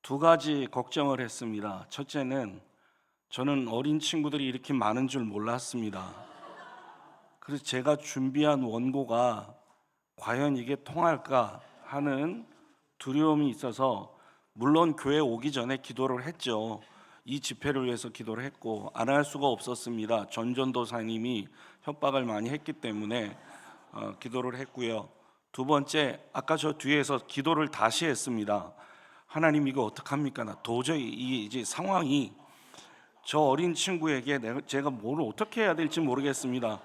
두 가지 걱정을 했습니다. 첫째는 저는 어린 친구들이 이렇게 많은 줄 몰랐습니다. 그래서 제가 준비한 원고가 과연 이게 통할까 하는 두려움이 있어서, 물론 교회 오기 전에 기도를 했죠. 이 집회를 위해서 기도를 했고 안 할 수가 없었습니다. 전도사님이 협박을 많이 했기 때문에 기도를 했고요. 두 번째, 아까 저 뒤에서 기도를 다시 했습니다. 하나님, 이거 어떡합니까? 나 도저히 이제 상황이, 저 어린 친구에게 제가 뭘 어떻게 해야 될지 모르겠습니다.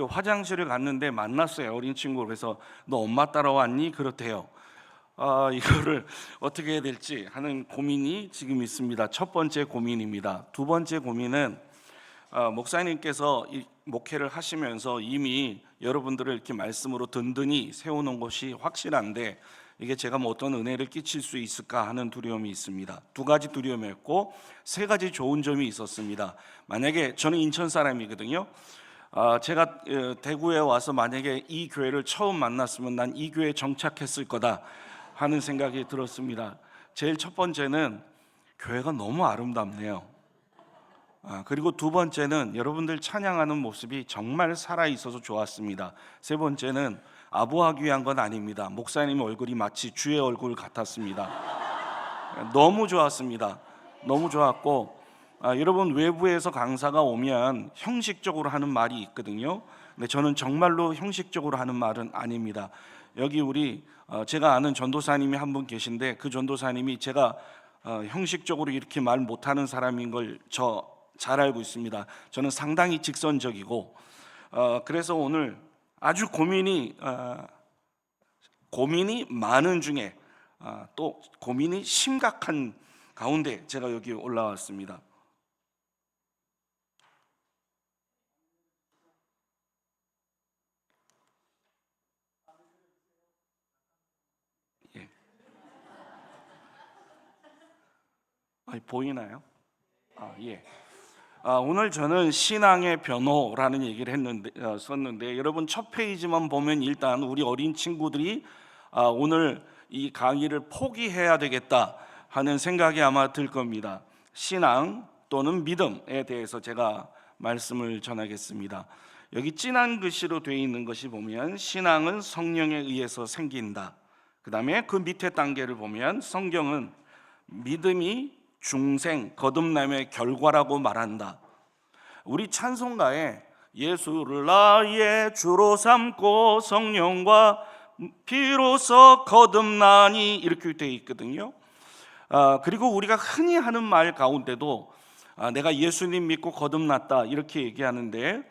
화장실을 갔는데 만났어요, 어린 친구. 그래서 너 엄마 따라왔니? 그렇대요. 이거를 어떻게 해야 될지 하는 고민이 지금 있습니다. 첫 번째 고민입니다. 두 번째 고민은 목사님께서 이 목회를 하시면서 이미 여러분들을 이렇게 말씀으로 든든히 세워놓은 것이 확실한데, 이게 제가 뭐 어떤 은혜를 끼칠 수 있을까 하는 두려움이 있습니다. 두 가지 두려움이었고 세 가지 좋은 점이 있었습니다. 만약에 저는 인천 사람이거든요. 제가 대구에 와서 만약에 이 교회를 처음 만났으면 난 이 교회에 정착했을 거다 하는 생각이 들었습니다. 제일 첫 번째는 교회가 너무 아름답네요. 그리고 두 번째는 여러분들 찬양하는 모습이 정말 살아있어서 좋았습니다. 세 번째는 아부하기 위한 건 아닙니다. 목사님 얼굴이 마치 주의 얼굴 같았습니다. 너무 좋았습니다. 너무 좋았고, 여러분 외부에서 강사가 오면 형식적으로 하는 말이 있거든요. 근데 저는 정말로 형식적으로 하는 말은 아닙니다. 여기 우리 제가 아는 전도사님이 한 분 계신데, 그 전도사님이 제가 형식적으로 이렇게 말 못하는 사람인 걸 잘 알고 있습니다. 저는 상당히 직선적이고, 그래서 오늘 아주 고민이 많은 중에 또 고민이 심각한 가운데 제가 여기 올라왔습니다. 예. 보이나요? 예. 오늘 저는 신앙의 변호라는 얘기를 썼는데, 여러분 첫 페이지만 보면 일단 우리 어린 친구들이 오늘 이 강의를 포기해야 되겠다 하는 생각이 아마 들 겁니다. 신앙 또는 믿음에 대해서 제가 말씀을 전하겠습니다. 여기 진한 글씨로 되어 있는 것이 보면 신앙은 성령에 의해서 생긴다. 그 다음에 그 밑에 단계를 보면 성경은 믿음이 중생, 거듭남의 결과라고 말한다. 우리 찬송가에 예수를 나의 주로 삼고 성령과 비로소 거듭나니 이렇게 되어 있거든요. 그리고 우리가 흔히 하는 말 가운데도 내가 예수님 믿고 거듭났다 이렇게 얘기하는데,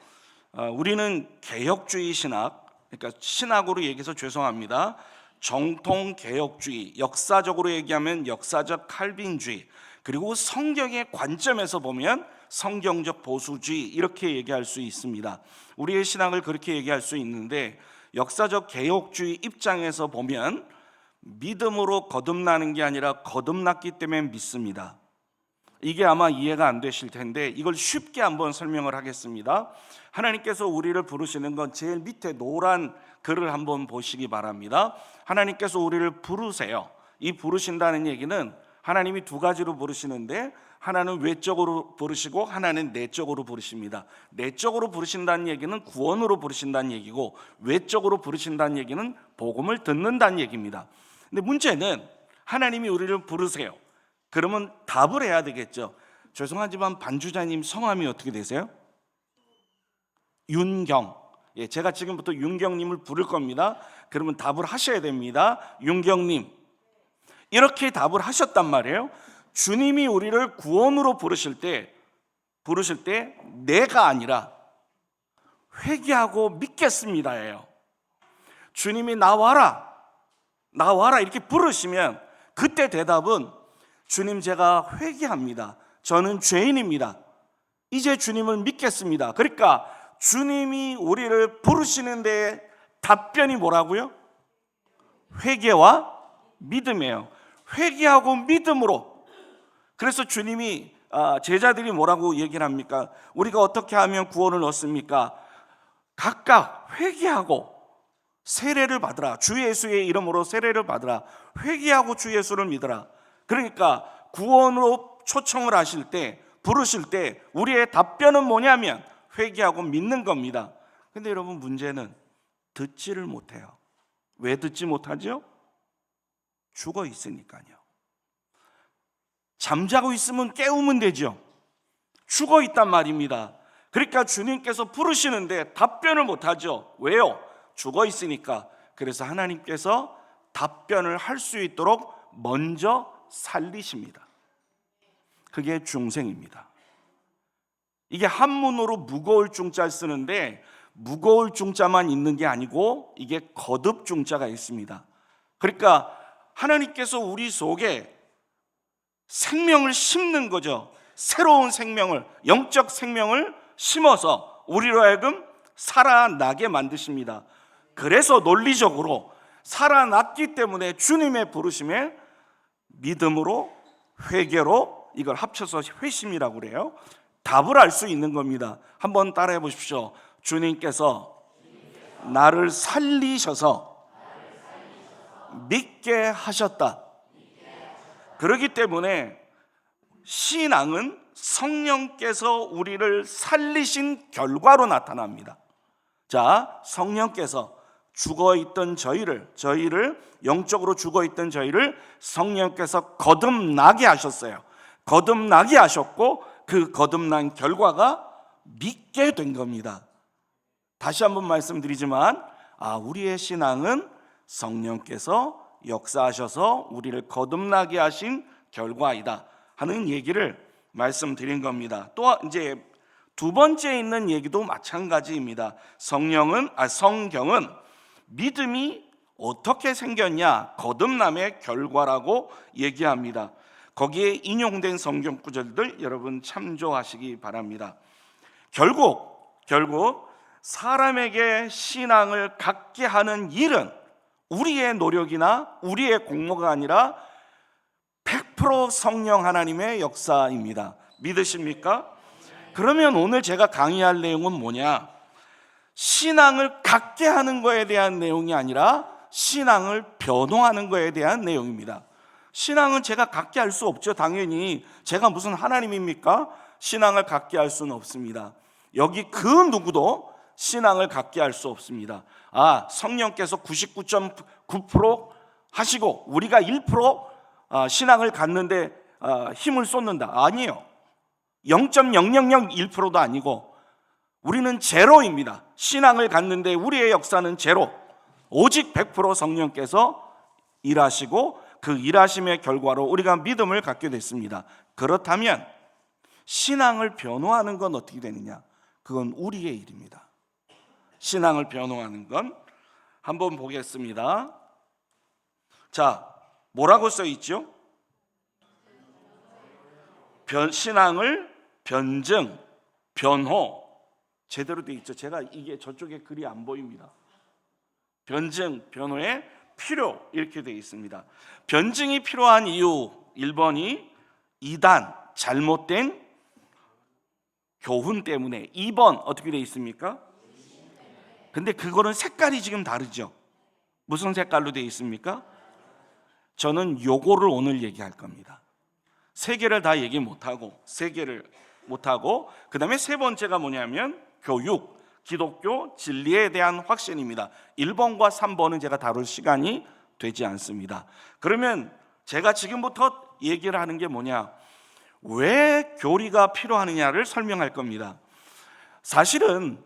우리는 개혁주의 신학, 그러니까 신학으로 얘기해서 죄송합니다. 정통 개혁주의, 역사적으로 얘기하면 역사적 칼빈주의, 그리고 성경의 관점에서 보면 성경적 보수주의 이렇게 얘기할 수 있습니다. 우리의 신앙을 그렇게 얘기할 수 있는데, 역사적 개혁주의 입장에서 보면 믿음으로 거듭나는 게 아니라 거듭났기 때문에 믿습니다. 이게 아마 이해가 안 되실 텐데 이걸 쉽게 한번 설명을 하겠습니다. 하나님께서 우리를 부르시는 건 제일 밑에 노란 글을 한번 보시기 바랍니다. 하나님께서 우리를 부르세요. 이 부르신다는 얘기는 하나님이 두 가지로 부르시는데, 하나는 외적으로 부르시고 하나는 내적으로 부르십니다. 내적으로 부르신다는 얘기는 구원으로 부르신다는 얘기고, 외적으로 부르신다는 얘기는 복음을 듣는다는 얘기입니다. 근데 문제는 하나님이 우리를 부르세요. 그러면 답을 해야 되겠죠. 죄송하지만 반주자님 성함이 어떻게 되세요? 윤경. 제가 지금부터 윤경님을 부를 겁니다. 그러면 답을 하셔야 됩니다. 윤경님. 이렇게 답을 하셨단 말이에요. 주님이 우리를 구원으로 부르실 때 내가 아니라 회개하고 믿겠습니다예요. 주님이 나와라 이렇게 부르시면 그때 대답은 주님, 제가 회개합니다. 저는 죄인입니다. 이제 주님을 믿겠습니다. 그러니까 주님이 우리를 부르시는데 답변이 뭐라고요? 회개와 믿음이에요. 회개하고 믿음으로. 그래서 주님이 제자들이 뭐라고 얘기를 합니까? 우리가 어떻게 하면 구원을 얻습니까? 각각 회개하고 세례를 받으라. 주 예수의 이름으로 세례를 받으라. 회개하고 주 예수를 믿으라. 그러니까 구원으로 초청을 하실 때, 부르실 때 우리의 답변은 뭐냐면 회개하고 믿는 겁니다. 근데 여러분, 문제는 듣지를 못해요. 왜 듣지 못하죠? 죽어 있으니까요. 잠자고 있으면 깨우면 되죠. 죽어 있단 말입니다. 그러니까 주님께서 부르시는데 답변을 못하죠. 왜요? 죽어 있으니까. 그래서 하나님께서 답변을 할 수 있도록 먼저 살리십니다. 그게 중생입니다. 이게 한문으로 무거울 중자를 쓰는데, 무거울 중자만 있는 게 아니고 이게 거듭 중자가 있습니다. 그러니까 하나님께서 우리 속에 생명을 심는 거죠. 새로운 생명을, 영적 생명을 심어서 우리로 하여금 살아나게 만드십니다. 그래서 논리적으로 살아났기 때문에 주님의 부르심에 믿음으로, 회개로, 이걸 합쳐서 회심이라고 그래요. 답을 알 수 있는 겁니다. 한번 따라해 보십시오. 주님께서 나를 살리셔서 믿게 하셨다. 그렇기 때문에 신앙은 성령께서 우리를 살리신 결과로 나타납니다. 자, 성령께서 죽어있던 저희를 영적으로 죽어있던 저희를 성령께서 거듭나게 하셨어요. 거듭나게 하셨고 그 거듭난 결과가 믿게 된 겁니다. 다시 한번 말씀드리지만 우리의 신앙은 성령께서 역사하셔서 우리를 거듭나게 하신 결과이다 하는 얘기를 말씀드린 겁니다. 또 이제 두 번째 있는 얘기도 마찬가지입니다. 성경은 믿음이 어떻게 생겼냐, 거듭남의 결과라고 얘기합니다. 거기에 인용된 성경 구절들 여러분 참조하시기 바랍니다. 결국 사람에게 신앙을 갖게 하는 일은 우리의 노력이나 우리의 공로가 아니라 100% 성령 하나님의 역사입니다. 믿으십니까? 그러면 오늘 제가 강의할 내용은 뭐냐? 신앙을 갖게 하는 것에 대한 내용이 아니라 신앙을 변호하는 것에 대한 내용입니다. 신앙은 제가 갖게 할 수 없죠. 당연히 제가 무슨 하나님입니까? 신앙을 갖게 할 수는 없습니다. 여기 그 누구도 신앙을 갖게 할 수 없습니다. 성령께서 99.9% 하시고 우리가 1% 신앙을 갖는데 힘을 쏟는다. 아니에요. 0.0001%도 아니고 우리는 제로입니다. 신앙을 갖는데 우리의 역사는 제로. 오직 100% 성령께서 일하시고 그 일하심의 결과로 우리가 믿음을 갖게 됐습니다. 그렇다면 신앙을 변호하는 건 어떻게 되느냐? 그건 우리의 일입니다. 신앙을 변호하는 건 한번 보겠습니다. 자, 뭐라고 써 있죠? 신앙을 변증, 변호 제대로 돼 있죠. 제가 이게 저쪽에 글이 안 보입니다. 변증, 변호의 필요 이렇게 돼 있습니다. 변증이 필요한 이유 1번이 이단, 잘못된 교훈 때문에. 2번 어떻게 돼 있습니까? 근데 그거는 색깔이 지금 다르죠. 무슨 색깔로 돼 있습니까? 저는 요거를 오늘 얘기할 겁니다. 세 개를 다 얘기 못하고 그 다음에 세 번째가 뭐냐면 교육, 기독교 진리에 대한 확신입니다. 1번과 3번은 제가 다룰 시간이 되지 않습니다. 그러면 제가 지금부터 얘기를 하는 게 뭐냐, 왜 교리가 필요하느냐를 설명할 겁니다. 사실은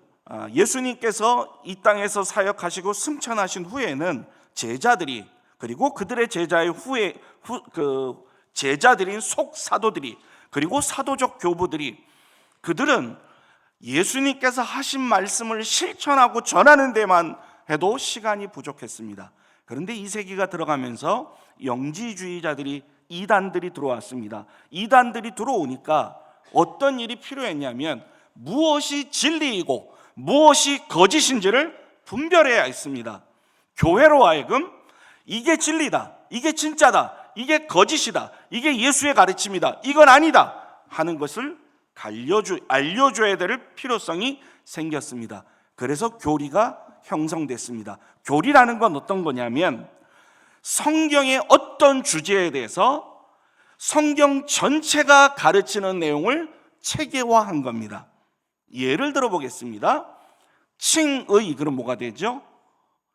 예수님께서 이 땅에서 사역하시고 승천하신 후에는 제자들이, 그리고 그들의 제자들인 속사도들이, 그리고 사도적 교부들이, 그들은 예수님께서 하신 말씀을 실천하고 전하는 데만 해도 시간이 부족했습니다. 그런데 2세기가 들어가면서 영지주의자들이, 이단들이 들어왔습니다. 이단들이 들어오니까 어떤 일이 필요했냐면 무엇이 진리이고 무엇이 거짓인지를 분별해야 했습니다. 교회로 하여금 이게 진리다, 이게 진짜다, 이게 거짓이다, 이게 예수의 가르침이다, 이건 아니다 하는 것을 알려줘야 될 필요성이 생겼습니다. 그래서 교리가 형성됐습니다. 교리라는 건 어떤 거냐면 성경의 어떤 주제에 대해서 성경 전체가 가르치는 내용을 체계화한 겁니다. 예를 들어 보겠습니다. 칭의, 그럼 뭐가 되죠?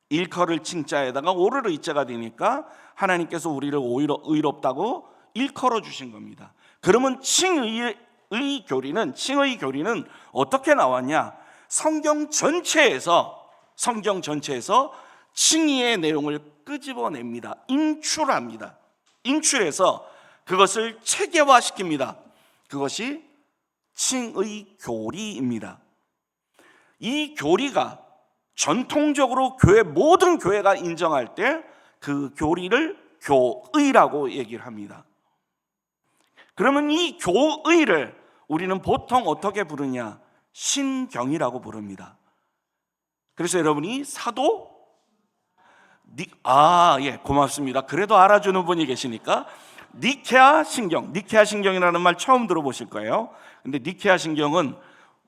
일컬을 칭자에다가 오를 의자가 되니까 하나님께서 우리를 오히려 의롭다고 일컬어 주신 겁니다. 그러면 칭의 교리는 어떻게 나왔냐? 성경 전체에서 칭의의 내용을 끄집어냅니다. 인출합니다. 인출해서 그것을 체계화시킵니다. 그것이 칭의 교리입니다. 이 교리가 전통적으로 모든 교회가 인정할 때 그 교리를 교의라고 얘기를 합니다. 그러면 이 교의를 우리는 보통 어떻게 부르냐? 신경이라고 부릅니다. 그래서 여러분이 예, 고맙습니다. 그래도 알아주는 분이 계시니까 니케아 신경이라는 말 처음 들어보실 거예요. 근데 니케아 신경은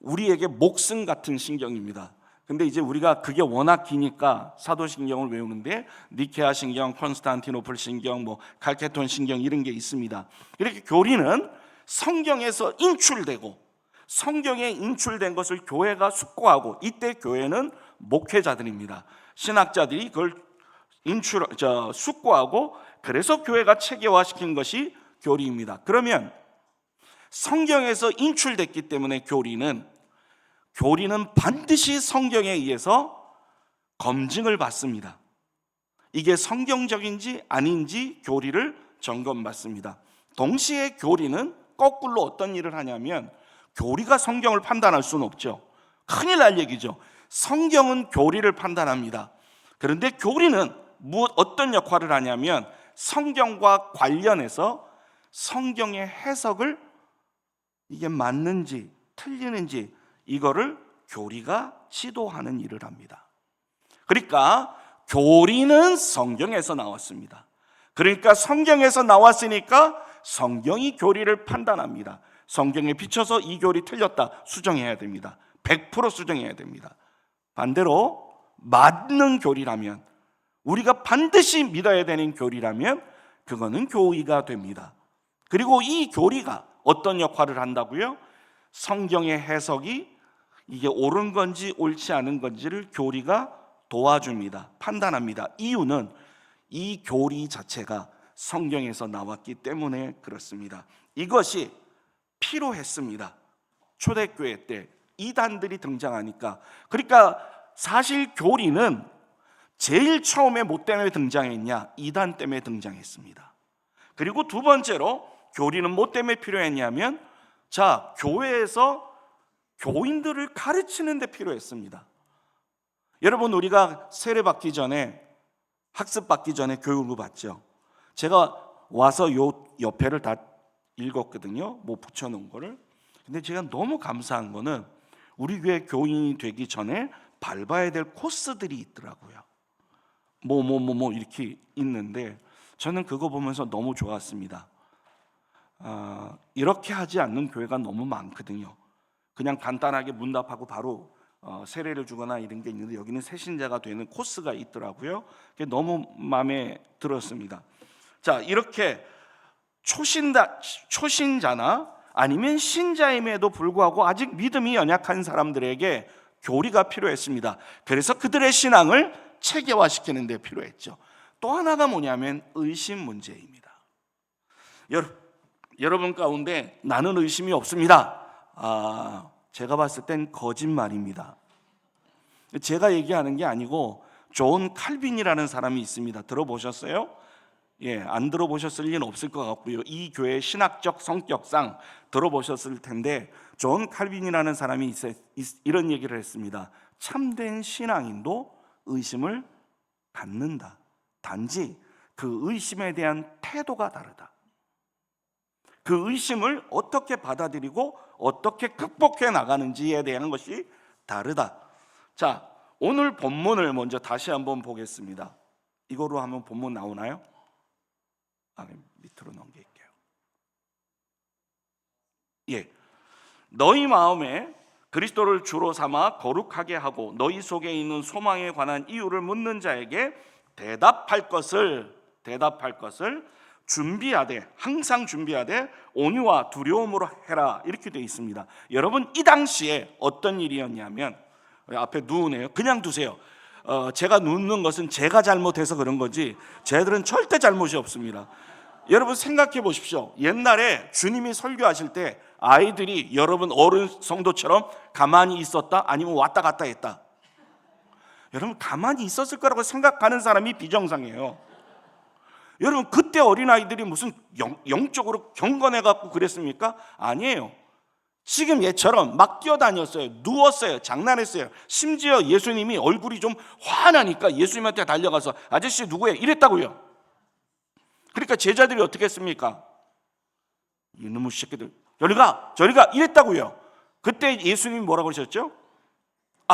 우리에게 목숨 같은 신경입니다. 근데 이제 우리가 그게 워낙 기니까 사도신경을 외우는데 니케아 신경, 콘스탄티노플 신경, 칼케톤 신경 이런 게 있습니다. 이렇게 교리는 성경에서 인출되고 성경에 인출된 것을 교회가 숙고하고, 이때 교회는 목회자들입니다. 신학자들이 그걸 숙고하고, 그래서 교회가 체계화시킨 것이 교리입니다. 그러면 성경에서 인출됐기 때문에 교리는 반드시 성경에 의해서 검증을 받습니다. 이게 성경적인지 아닌지 교리를 점검받습니다. 동시에 교리는 거꾸로 어떤 일을 하냐면, 교리가 성경을 판단할 수는 없죠. 큰일 날 얘기죠. 성경은 교리를 판단합니다. 그런데 교리는 어떤 역할을 하냐면, 성경과 관련해서 성경의 해석을 이게 맞는지 틀리는지 이거를 교리가 지도하는 일을 합니다. 그러니까 교리는 성경에서 나왔습니다. 그러니까 성경에서 나왔으니까 성경이 교리를 판단합니다. 성경에 비춰서 이 교리 틀렸다 수정해야 됩니다. 100% 수정해야 됩니다. 반대로 맞는 교리라면, 우리가 반드시 믿어야 되는 교리라면 그거는 교의가 됩니다. 그리고 이 교리가 어떤 역할을 한다고요? 성경의 해석이 이게 옳은 건지 옳지 않은 건지를 교리가 도와줍니다. 판단합니다. 이유는 이 교리 자체가 성경에서 나왔기 때문에 그렇습니다. 이것이 필요했습니다. 초대교회 때 이단들이 등장하니까. 그러니까 사실 교리는 제일 처음에 뭐 때문에 등장했냐? 이단 때문에 등장했습니다. 그리고 두 번째로 교리는 뭐 때문에 필요했냐면, 교회에서 교인들을 가르치는 데 필요했습니다. 여러분, 우리가 세례받기 전에, 학습받기 전에 교육을 받죠. 제가 와서 요 옆에를 다 읽었거든요. 붙여놓은 거를. 근데 제가 너무 감사한 거는 우리 교회 교인이 되기 전에 밟아야 될 코스들이 있더라고요. 이렇게 있는데 저는 그거 보면서 너무 좋았습니다. 이렇게 하지 않는 교회가 너무 많거든요. 그냥 간단하게 문답하고 바로 세례를 주거나 이런 게 있는데, 여기는 새신자가 되는 코스가 있더라고요. 그게 너무 마음에 들었습니다. 이렇게 초신자나 아니면 신자임에도 불구하고 아직 믿음이 연약한 사람들에게 교리가 필요했습니다. 그래서 그들의 신앙을 체계화시키는 데 필요했죠. 또 하나가 뭐냐면 의심 문제입니다. 여러분 가운데 나는 의심이 없습니다. 제가 봤을 땐 거짓말입니다. 제가 얘기하는 게 아니고 존 칼빈이라는 사람이 있습니다. 들어보셨어요? 예, 안 들어보셨을 리는 없을 것 같고요. 이 교회의 신학적 성격상 들어보셨을 텐데, 존 칼빈이라는 사람이 이런 얘기를 했습니다. 참된 신앙인도 의심을 갖는다. 단지 그 의심에 대한 태도가 다르다. 그 의심을 어떻게 받아들이고 어떻게 극복해 나가는지에 대한 것이 다르다. 오늘 본문을 먼저 다시 한번 보겠습니다. 이거로 하면 본문 나오나요? 밑으로 넘길게요. 예, 너희 마음에 그리스도를 주로 삼아 거룩하게 하고 너희 속에 있는 소망에 관한 이유를 묻는 자에게 대답할 것을 준비하되, 항상 준비하되 온유와 두려움으로 해라, 이렇게 되어 있습니다. 여러분, 이 당시에 어떤 일이었냐면, 앞에 누우네요. 그냥 두세요. 제가 눕는 것은 제가 잘못해서 그런 거지 쟤들은 절대 잘못이 없습니다. 여러분 생각해 보십시오. 옛날에 주님이 설교하실 때 아이들이 여러분 어른 성도처럼 가만히 있었다? 아니면 왔다 갔다 했다? 여러분 가만히 있었을 거라고 생각하는 사람이 비정상이에요. 여러분 그때 어린아이들이 무슨 영적으로 경건해 갖고 그랬습니까? 아니에요. 지금 얘처럼 막 뛰어다녔어요. 누웠어요. 장난했어요. 심지어 예수님이 얼굴이 좀 화나니까 예수님한테 달려가서 아저씨 누구예요? 이랬다고요. 그러니까 제자들이 어떻게 했습니까? 이놈의 새끼들 저리 가 이랬다고요. 그때 예수님이 뭐라고 그러셨죠?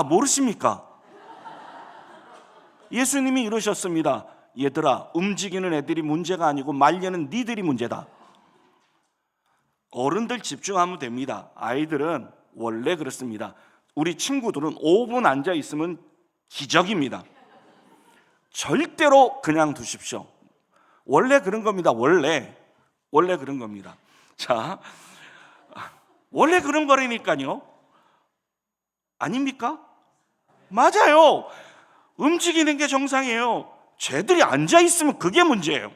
모르십니까? 예수님이 이러셨습니다. 얘들아, 움직이는 애들이 문제가 아니고 말려는 니들이 문제다. 어른들 집중하면 됩니다. 아이들은 원래 그렇습니다. 우리 친구들은 5분 앉아 있으면 기적입니다. 절대로 그냥 두십시오. 원래 그런 겁니다. 원래 그런 겁니다. 자, 원래 그런 거라니까요. 아닙니까? 맞아요. 움직이는 게 정상이에요. 쟤들이 앉아 있으면 그게 문제예요.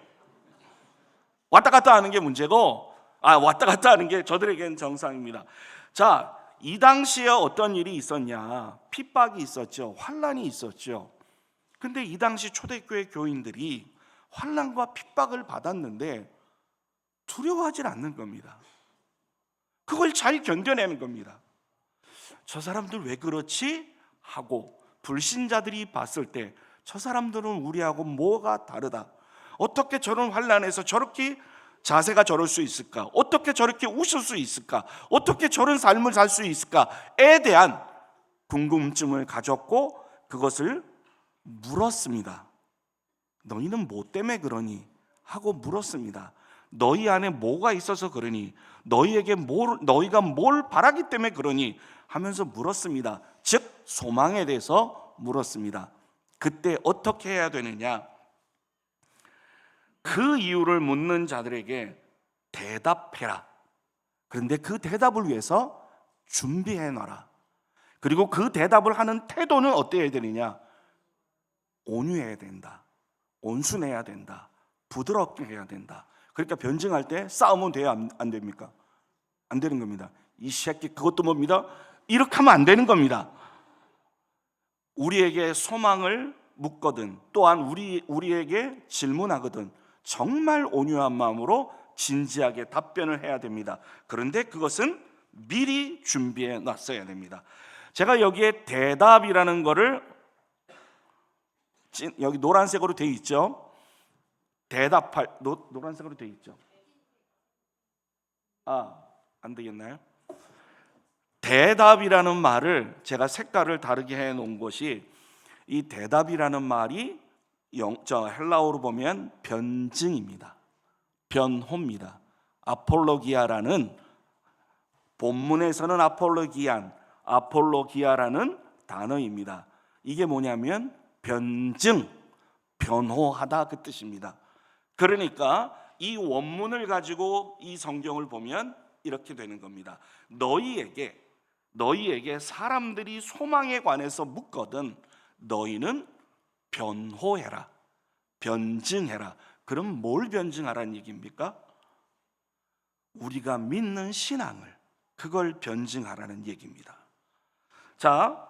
왔다 갔다 하는 게 문제고, 왔다 갔다 하는 게 저들에게는 정상입니다. 자, 이 당시에 어떤 일이 있었냐? 핍박이 있었죠. 환난이 있었죠. 근데 이 당시 초대교회 교인들이 환난과 핍박을 받았는데 두려워하지 않는 겁니다. 그걸 잘 견뎌내는 겁니다. 저 사람들 왜 그렇지? 하고 불신자들이 봤을 때 저 사람들은 우리하고 뭐가 다르다. 어떻게 저런 환난에서 저렇게 자세가 저럴 수 있을까? 어떻게 저렇게 웃을 수 있을까? 어떻게 저런 삶을 살 수 있을까에 대한 궁금증을 가졌고 그것을 물었습니다. 너희는 뭐 때문에 그러니? 하고 물었습니다. 너희 안에 뭐가 있어서 그러니? 너희가 뭘 바라기 때문에 그러니? 하면서 물었습니다. 즉 소망에 대해서 물었습니다. 그때 어떻게 해야 되느냐? 그 이유를 묻는 자들에게 대답해라. 그런데 그 대답을 위해서 준비해 놔라. 그리고 그 대답을 하는 태도는 어때야 되느냐? 온유해야 된다. 온순해야 된다. 부드럽게 해야 된다. 그러니까 변증할 때 싸우면 돼요? 안 됩니까? 안 되는 겁니다. 이 새끼 그것도 뭡니다? 이렇게 하면 안 되는 겁니다. 우리에게 소망을 묻거든 또한 우리에게 질문하거든 정말 온유한 마음으로 진지하게 답변을 해야 됩니다. 그런데 그것은 미리 준비해 놨어야 됩니다. 제가 여기에 대답이라는 거를 여기 노란색으로 되어 있죠. 대답할 노란색으로 되어 있죠. 안 되겠나요? 대답이라는 말을 제가 색깔을 다르게 해 놓은 것이 이 대답이라는 말이 헬라어로 보면 변증입니다. 변호입니다. 아폴로기아라는 본문에서는 아폴로기아라는 단어입니다. 이게 뭐냐면 변증, 변호하다 그 뜻입니다. 그러니까 이 원문을 가지고 이 성경을 보면 이렇게 되는 겁니다. 너희에게 사람들이 소망에 관해서 묻거든 너희는 변호해라, 변증해라. 그럼 뭘 변증하라는 얘기입니까? 우리가 믿는 신앙을, 그걸 변증하라는 얘기입니다. 자,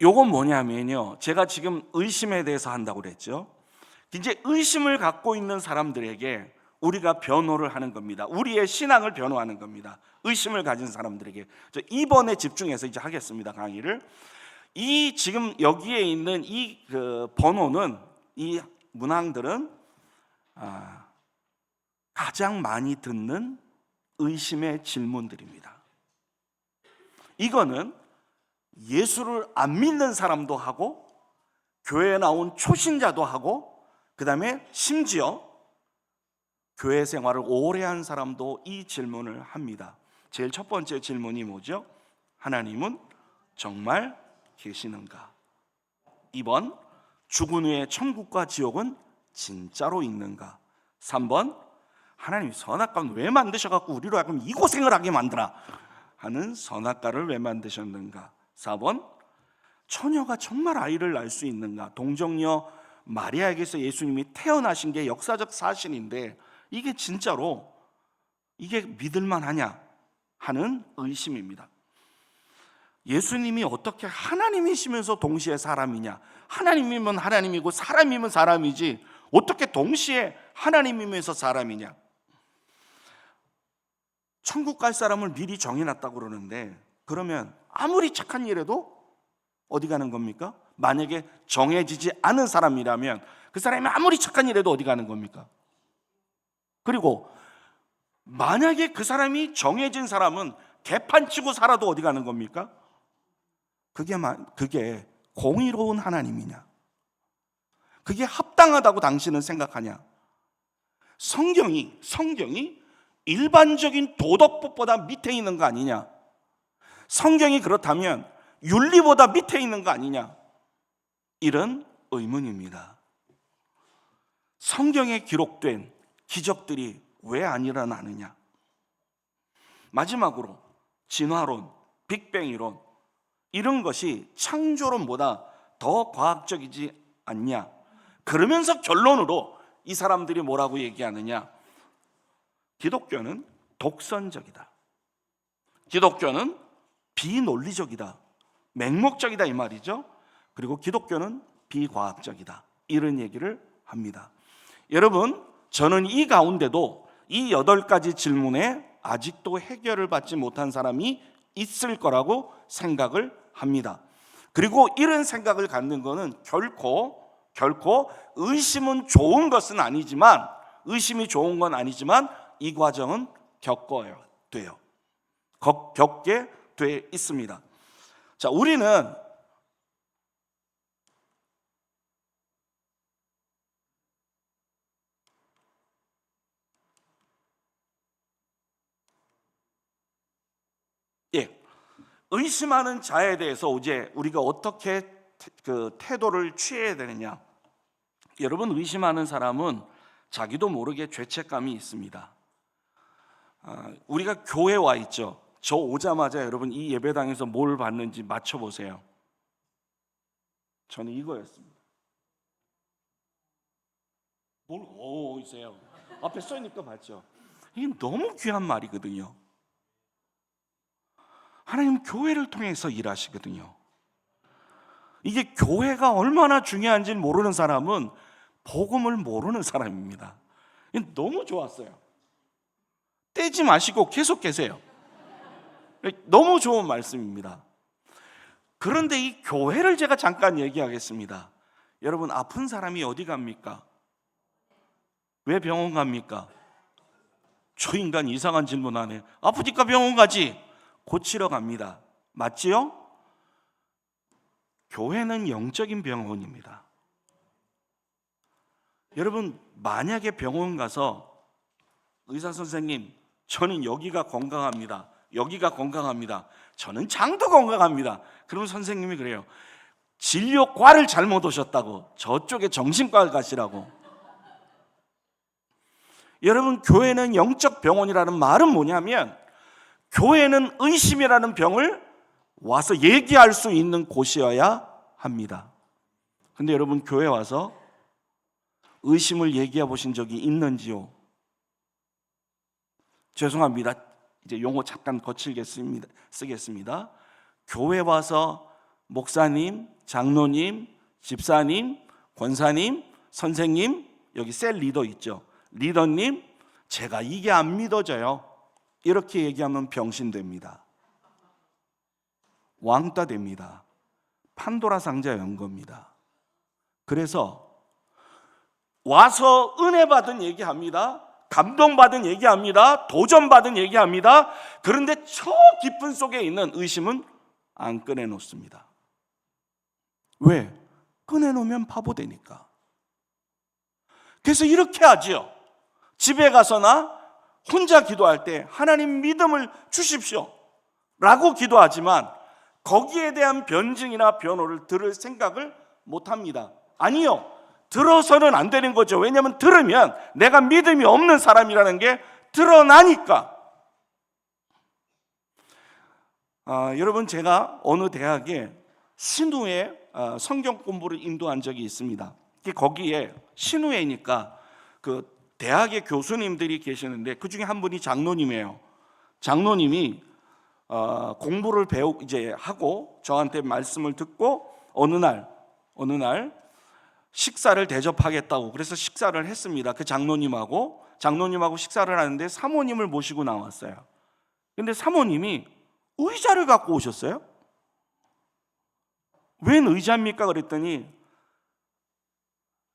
요건 뭐냐면요, 제가 지금 의심에 대해서 한다고 그랬죠. 이제 의심을 갖고 있는 사람들에게 우리가 변호를 하는 겁니다. 우리의 신앙을 변호하는 겁니다. 의심을 가진 사람들에게. 이번에 집중해서 이제 하겠습니다, 강의를. 이 지금 여기에 있는 이 번호는, 이 문항들은 가장 많이 듣는 의심의 질문들입니다. 이거는 예수를 안 믿는 사람도 하고 교회에 나온 초신자도 하고 그 다음에 심지어 교회 생활을 오래 한 사람도 이 질문을 합니다. 제일 첫 번째 질문이 뭐죠? 하나님은 정말 계시는가? 2번, 죽은 후에 천국과 지옥은 진짜로 있는가? 3번, 하나님이 선악과는 왜 만드셔갖고 우리로 하여금 이 고생을 하게 만들어 하는 선악과를 왜 만드셨는가? 4번, 처녀가 정말 아이를 낳을 수 있는가? 동정녀 마리아에게서 예수님이 태어나신 게 역사적 사실인데 이게 진짜로 이게 믿을만 하냐 하는 의심입니다. 예수님이 어떻게 하나님이시면서 동시에 사람이냐? 하나님이면 하나님이고 사람이면 사람이지 어떻게 동시에 하나님이면서 사람이냐? 천국 갈 사람을 미리 정해놨다고 그러는데 그러면 아무리 착한 일해도 어디 가는 겁니까? 만약에 정해지지 않은 사람이라면 그 사람이 아무리 착한 일해도 어디 가는 겁니까? 그리고 만약에 그 사람이 정해진 사람은 개판치고 살아도 어디 가는 겁니까? 그게 공의로운 하나님이냐? 그게 합당하다고 당신은 생각하냐? 성경이 일반적인 도덕법보다 밑에 있는 거 아니냐? 성경이 그렇다면 윤리보다 밑에 있는 거 아니냐? 이런 의문입니다. 성경에 기록된 기적들이 왜 안 일어나느냐? 마지막으로 진화론, 빅뱅 이론 이런 것이 창조론보다 더 과학적이지 않냐? 그러면서 결론으로 이 사람들이 뭐라고 얘기하느냐? 기독교는 독선적이다. 기독교는 비논리적이다. 맹목적이다 이 말이죠. 그리고 기독교는 비과학적이다. 이런 얘기를 합니다. 여러분, 저는 이 가운데도 이 8가지 질문에 아직도 해결을 받지 못한 사람이 있을 거라고 생각을 합니다. 그리고 이런 생각을 갖는 것은 결코 의심은 좋은 것은 아니지만 의심이 좋은 건 아니지만 이 과정은 겪게 돼 있습니다. 자, 우리는 의심하는 자에 대해서 이제 우리가 어떻게 태도를 취해야 되느냐? 여러분, 의심하는 사람은 자기도 모르게 죄책감이 있습니다. 우리가 교회 와 있죠. 저 오자마자 여러분 이 예배당에서 뭘 봤는지 맞춰보세요. 저는 이거였습니다. 이세요. 앞에 써있니까 봤죠. 이게 너무 귀한 말이거든요. 하나님 교회를 통해서 일하시거든요. 이게 교회가 얼마나 중요한지 모르는 사람은 복음을 모르는 사람입니다. 너무 좋았어요. 떼지 마시고 계속 계세요. 너무 좋은 말씀입니다. 그런데 이 교회를 제가 잠깐 얘기하겠습니다. 여러분, 아픈 사람이 어디 갑니까? 왜 병원 갑니까? 저 인간 이상한 질문 하네. 아프니까 병원 가지. 고치러 갑니다. 맞지요? 교회는 영적인 병원입니다. 여러분, 만약에 병원 가서 의사 선생님, 저는 여기가 건강합니다. 여기가 건강합니다. 저는 장도 건강합니다. 그러면 선생님이 그래요. 진료과를 잘못 오셨다고. 저쪽에 정신과를 가시라고. 여러분, 교회는 영적 병원이라는 말은 뭐냐면 교회는 의심이라는 병을 와서 얘기할 수 있는 곳이어야 합니다. 근데 여러분, 교회 와서 의심을 얘기해 보신 적이 있는지요? 죄송합니다. 이제 용어 잠깐 거칠게 쓰겠습니다. 교회 와서 목사님, 장로님, 집사님, 권사님, 선생님, 여기 셀 리더 있죠. 리더님, 제가 이게 안 믿어져요. 이렇게 얘기하면 병신됩니다. 왕따 됩니다. 판도라 상자 연 겁니다. 그래서 와서 은혜 받은 얘기합니다. 감동받은 얘기합니다. 도전받은 얘기합니다. 그런데 저 깊은 속에 있는 의심은 안 꺼내놓습니다. 왜? 꺼내놓으면 바보 되니까. 그래서 이렇게 하지요. 집에 가서나 혼자 기도할 때 하나님 믿음을 주십시오 라고 기도하지만 거기에 대한 변증이나 변호를 들을 생각을 못합니다. 아니요, 들어서는 안 되는 거죠. 왜냐하면 들으면 내가 믿음이 없는 사람이라는 게 드러나니까. 여러분, 제가 어느 대학에 신우회 성경 공부를 인도한 적이 있습니다. 거기에 신우회니까 그 대학의 교수님들이 계시는데 그 중에 한 분이 장로님이에요. 장로님이 공부를 이제 하고 저한테 말씀을 듣고 어느 날 식사를 대접하겠다고 그래서 식사를 했습니다. 그 장로님하고 식사를 하는데 사모님을 모시고 나왔어요. 근데 사모님이 의자를 갖고 오셨어요. 웬 의자입니까? 그랬더니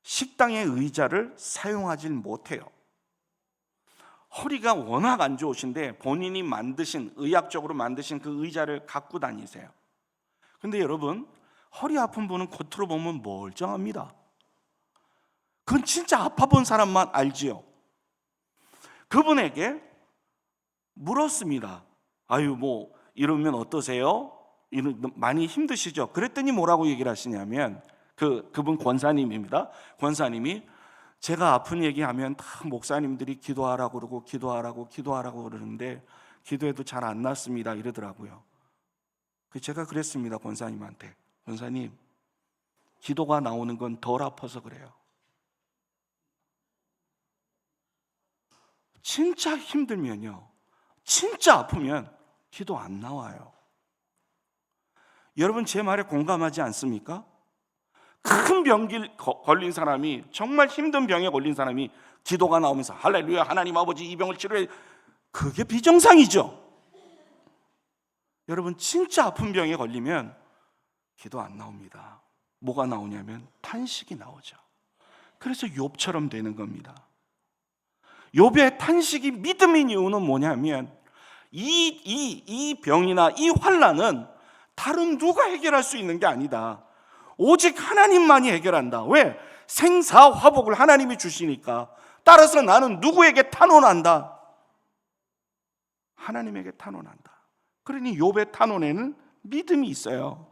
식당의 의자를 사용하지 못해요. 허리가 워낙 안 좋으신데 본인이 의학적으로 만드신 그 의자를 갖고 다니세요. 근데 여러분, 허리 아픈 분은 겉으로 보면 멀쩡합니다. 그건 진짜 아파 본 사람만 알지요. 그분에게 물었습니다. 뭐 이러면 어떠세요? 많이 힘드시죠? 그랬더니 뭐라고 얘기를 하시냐면 그분 권사님입니다. 권사님이 제가 아픈 얘기하면 다 목사님들이 기도하라고 그러고 기도하라고 그러는데 기도해도 잘 안 낫습니다 이러더라고요. 제가 그랬습니다. 권사님한테, 권사님, 기도가 나오는 건 덜 아파서 그래요. 진짜 힘들면요, 진짜 아프면 기도 안 나와요. 여러분, 제 말에 공감하지 않습니까? 큰 병기 걸린 사람이, 정말 힘든 병에 걸린 사람이 기도가 나오면서 할렐루야 하나님 아버지 이 병을 치료해, 그게 비정상이죠. 여러분, 진짜 아픈 병에 걸리면 기도 안 나옵니다. 뭐가 나오냐면 탄식이 나오죠. 그래서 욥처럼 되는 겁니다. 욥의 탄식이 믿음인 이유는 뭐냐면 이 병이나 이 환난은 다른 누가 해결할 수 있는 게 아니다. 오직 하나님만이 해결한다. 왜? 생사화복을 하나님이 주시니까. 따라서 나는 누구에게 탄원한다? 하나님에게 탄원한다. 그러니 욥의 탄원에는 믿음이 있어요.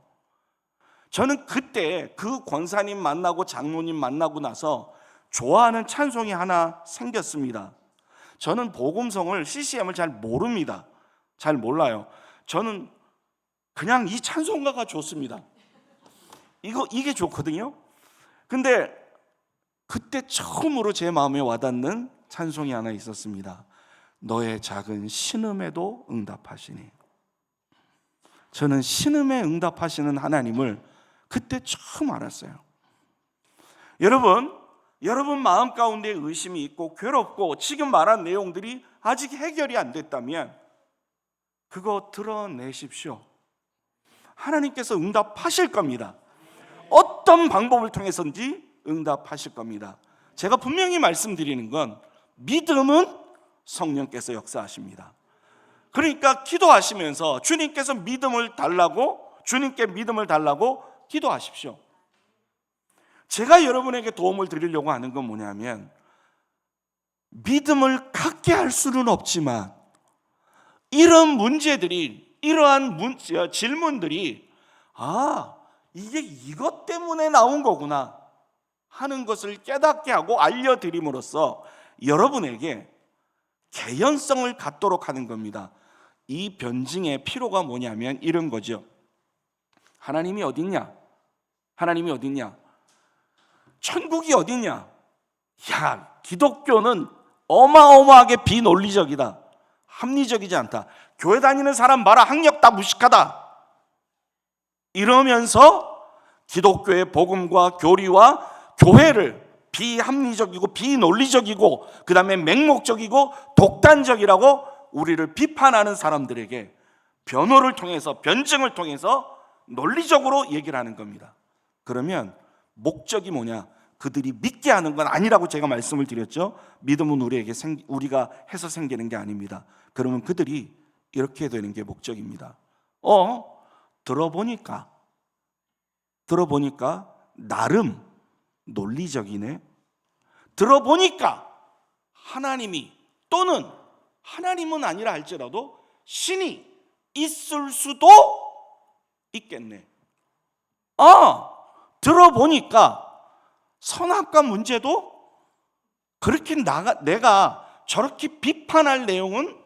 저는 그때 그 권사님 만나고 장로님 만나고 나서 좋아하는 찬송이 하나 생겼습니다. 저는 복음성을, CCM을 잘 모릅니다. 잘 몰라요. 저는 그냥 이 찬송가가 좋습니다. 이게 좋거든요. 근데 그때 처음으로 제 마음에 와닿는 찬송이 하나 있었습니다. 너의 작은 신음에도 응답하시니. 저는 신음에 응답하시는 하나님을 그때 처음 알았어요. 여러분 마음 가운데 의심이 있고 괴롭고 지금 말한 내용들이 아직 해결이 안 됐다면 그거 드러내십시오. 하나님께서 응답하실 겁니다. 어떤 방법을 통해서든지 응답하실 겁니다. 제가 분명히 말씀드리는 건 믿음은 성령께서 역사하십니다. 그러니까 기도하시면서 주님께 믿음을 달라고 기도하십시오. 제가 여러분에게 도움을 드리려고 하는 건 뭐냐면 믿음을 갖게 할 수는 없지만 이런 문제들이, 이러한 질문들이 이게 이것 때문에 나온 거구나 하는 것을 깨닫게 하고 알려드림으로써 여러분에게 개연성을 갖도록 하는 겁니다. 이 변증의 필요가 뭐냐면 이런 거죠. 하나님이 어딨냐? 천국이 어딨냐? 기독교는 어마어마하게 비논리적이다. 합리적이지 않다. 교회 다니는 사람 봐라, 학력 다 무식하다. 이러면서 기독교의 복음과 교리와 교회를 비합리적이고 비논리적이고 그 다음에 맹목적이고 독단적이라고 우리를 비판하는 사람들에게 변호를 통해서, 변증을 통해서 논리적으로 얘기를 하는 겁니다. 그러면 목적이 뭐냐? 그들이 믿게 하는 건 아니라고 제가 말씀을 드렸죠. 믿음은 우리가 해서 생기는 게 아닙니다. 그러면 그들이 이렇게 되는 게 목적입니다. 들어보니까 나름 논리적이네. 들어보니까 하나님이 또는 하나님은 아니라 할지라도 신이 있을 수도 있겠네. 들어보니까 선악과 문제도 그렇게 내가 저렇게 비판할 내용은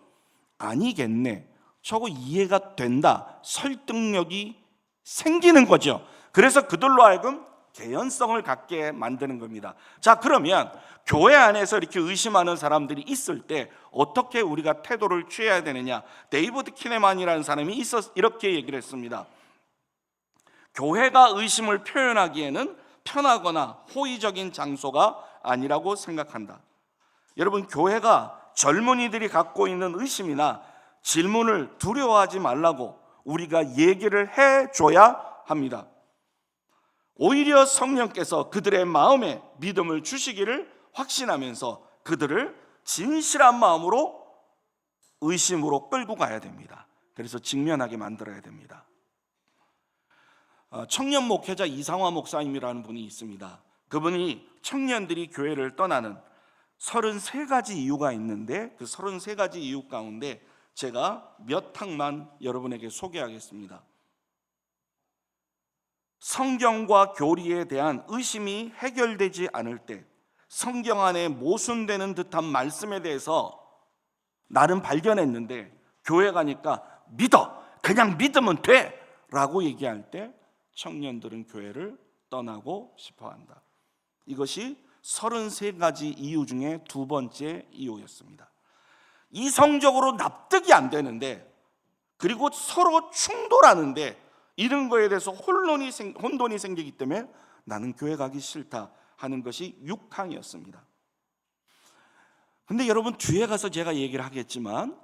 아니겠네. 저거 이해가 된다. 설득력이 생기는 거죠. 그래서 그들로 하여금 개연성을 갖게 만드는 겁니다. 자, 그러면 교회 안에서 이렇게 의심하는 사람들이 있을 때 어떻게 우리가 태도를 취해야 되느냐? 데이비드 키네만이라는 사람이 이렇게 얘기를 했습니다. 교회가 의심을 표현하기에는 편하거나 호의적인 장소가 아니라고 생각한다. 여러분, 교회가 젊은이들이 갖고 있는 의심이나 질문을 두려워하지 말라고 우리가 얘기를 해줘야 합니다. 오히려 성령께서 그들의 마음에 믿음을 주시기를 확신하면서 그들을 진실한 마음으로 의심으로 끌고 가야 됩니다. 그래서 직면하게 만들어야 됩니다. 청년 목회자 이상화 목사님이라는 분이 있습니다. 그분이 청년들이 교회를 떠나는 33가지 이유가 있는데 그 33가지 이유 가운데 제가 몇 항만 여러분에게 소개하겠습니다. 성경과 교리에 대한 의심이 해결되지 않을 때, 성경 안에 모순되는 듯한 말씀에 대해서 나름 발견했는데 교회 가니까 믿어, 그냥 믿으면 돼 라고 얘기할 때 청년들은 교회를 떠나고 싶어한다. 이것이 33가지 이유 중에 두 번째 이유였습니다. 이성적으로 납득이 안 되는데, 그리고 서로 충돌하는데 이런 거에 대해서 혼돈이 생기기 때문에 나는 교회 가기 싫다 하는 것이 6항이었습니다. 근데 여러분, 뒤에 가서 제가 얘기를 하겠지만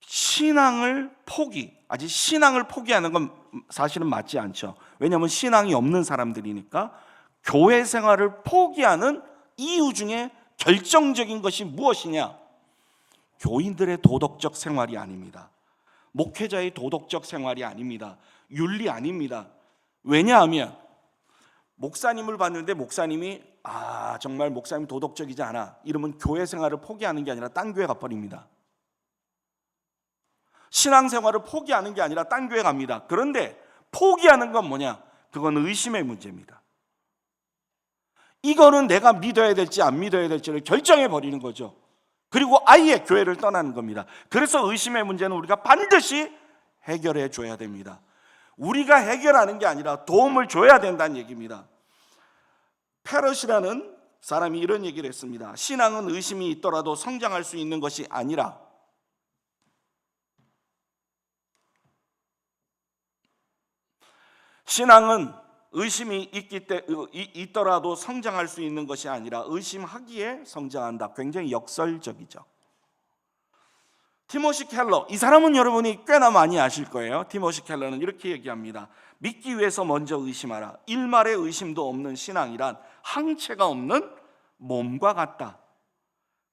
신앙을 포기하는 건 사실은 맞지 않죠. 왜냐하면 신앙이 없는 사람들이니까. 교회 생활을 포기하는 이유 중에 결정적인 것이 무엇이냐? 교인들의 도덕적 생활이 아닙니다. 목회자의 도덕적 생활이 아닙니다. 윤리 아닙니다. 왜냐하면 목사님을 봤는데 목사님이 정말 목사님 도덕적이지 않아, 이러면 교회 생활을 포기하는 게 아니라 딴 교회 가버립니다. 신앙생활을 포기하는 게 아니라 딴 교회 갑니다. 그런데 포기하는 건 뭐냐? 그건 의심의 문제입니다. 이거는 내가 믿어야 될지 안 믿어야 될지를 결정해 버리는 거죠. 그리고 아예 교회를 떠나는 겁니다. 그래서 의심의 문제는 우리가 반드시 해결해 줘야 됩니다. 우리가 해결하는 게 아니라 도움을 줘야 된다는 얘기입니다. 페럿이라는 사람이 이런 얘기를 했습니다. 신앙은 의심이 있더라도 성장할 수 있는 것이 아니라 신앙은 의심이 있더라도 성장할 수 있는 것이 아니라 의심하기에 성장한다. 굉장히 역설적이죠. 티모시 켈러, 이 사람은 여러분이 꽤나 많이 아실 거예요. 티모시 켈러는 이렇게 얘기합니다. 믿기 위해서 먼저 의심하라. 일말의 의심도 없는 신앙이란 항체가 없는 몸과 같다.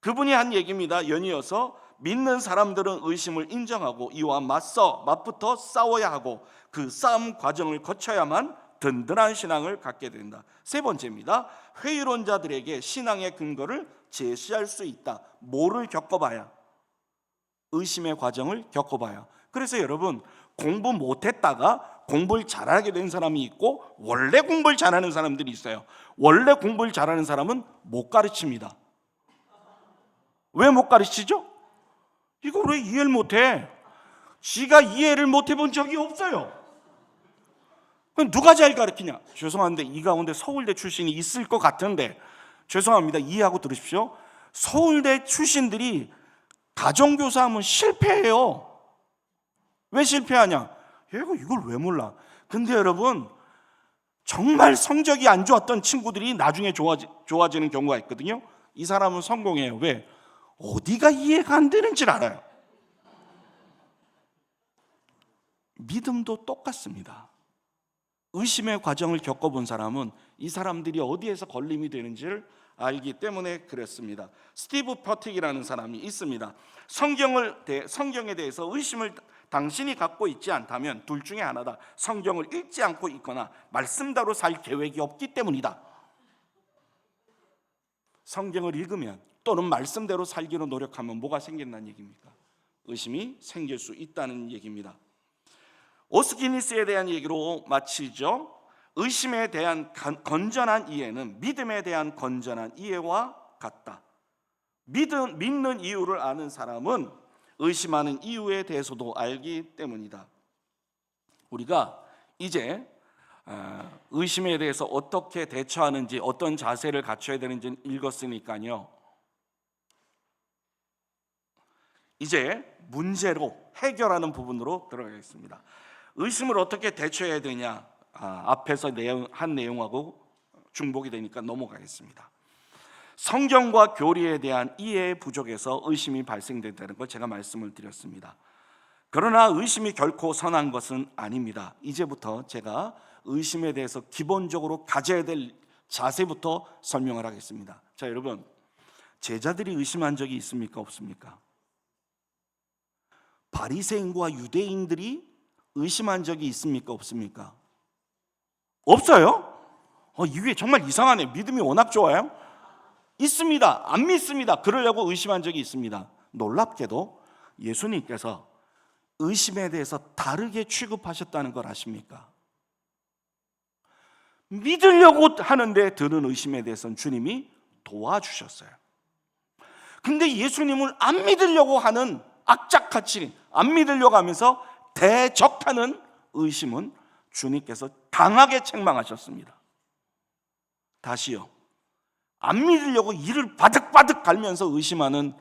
그분이 한 얘기입니다. 연이어서 믿는 사람들은 의심을 인정하고 이와 맞부터 싸워야 하고 그 싸움 과정을 거쳐야만 든든한 신앙을 갖게 된다. 세 번째입니다. 회의론자들에게 신앙의 근거를 제시할 수 있다. 뭐를 겪어봐야? 의심의 과정을 겪어봐야. 그래서 여러분, 공부 못했다가 공부를 잘하게 된 사람이 있고 원래 공부를 잘하는 사람들이 있어요. 원래 공부를 잘하는 사람은 못 가르칩니다. 왜 못 가르치죠? 이걸 왜 이해를 못해? 지가 이해를 못해 본 적이 없어요. 그럼 누가 잘 가르치냐? 죄송한데 이 가운데 서울대 출신이 있을 것 같은데, 죄송합니다, 이해하고 들으십시오. 서울대 출신들이 가정교사하면 실패해요. 왜 실패하냐? 얘가 이걸 왜 몰라? 근데 여러분, 정말 성적이 안 좋았던 친구들이 나중에 좋아지는 경우가 있거든요. 이 사람은 성공해요. 왜? 어디가 이해가 안 되는지를 알아요. 믿음도 똑같습니다. 의심의 과정을 겪어본 사람은 이 사람들이 어디에서 걸림이 되는지를 알기 때문에 그랬습니다. 스티브 퍼틱이라는 사람이 있습니다. 성경에 대해서 의심을 당신이 갖고 있지 않다면 둘 중에 하나다. 성경을 읽지 않고 있거나 말씀대로 살 계획이 없기 때문이다. 성경을 읽으면 또는 말씀대로 살기로 노력하면 뭐가 생긴다는 얘기입니까? 의심이 생길 수 있다는 얘기입니다. 오스기니스에 대한 얘기로 마치죠. 의심에 대한 건전한 이해는 믿음에 대한 건전한 이해와 같다. 믿는 이유를 아는 사람은 의심하는 이유에 대해서도 알기 때문이다. 우리가 이제 의심에 대해서 어떻게 대처하는지, 어떤 자세를 갖춰야 되는지 읽었으니까요, 이제 문제로 해결하는 부분으로 들어가겠습니다. 의심을 어떻게 대처해야 되냐, 앞에서 한 내용하고 중복이 되니까 넘어가겠습니다. 성경과 교리에 대한 이해 부족에서 의심이 발생된다는 걸 제가 말씀을 드렸습니다. 그러나 의심이 결코 선한 것은 아닙니다. 이제부터 제가 의심에 대해서 기본적으로 가져야 될 자세부터 설명을 하겠습니다. 자, 여러분, 제자들이 의심한 적이 있습니까? 없습니까? 바리새인과 유대인들이 의심한 적이 있습니까? 없습니까? 없어요? 이게 정말 이상하네. 믿음이 워낙 좋아요? 있습니다. 안 믿습니다. 그러려고 의심한 적이 있습니다. 놀랍게도 예수님께서 의심에 대해서 다르게 취급하셨다는 걸 아십니까? 믿으려고 하는데 드는 의심에 대해서는 주님이 도와주셨어요. 근데 예수님을 안 믿으려고 하는 악착같이 안 믿으려고 하면서 대적하는 의심은 주님께서 강하게 책망하셨습니다. 다시요, 안 믿으려고 이를 바득바득 갈면서 의심하는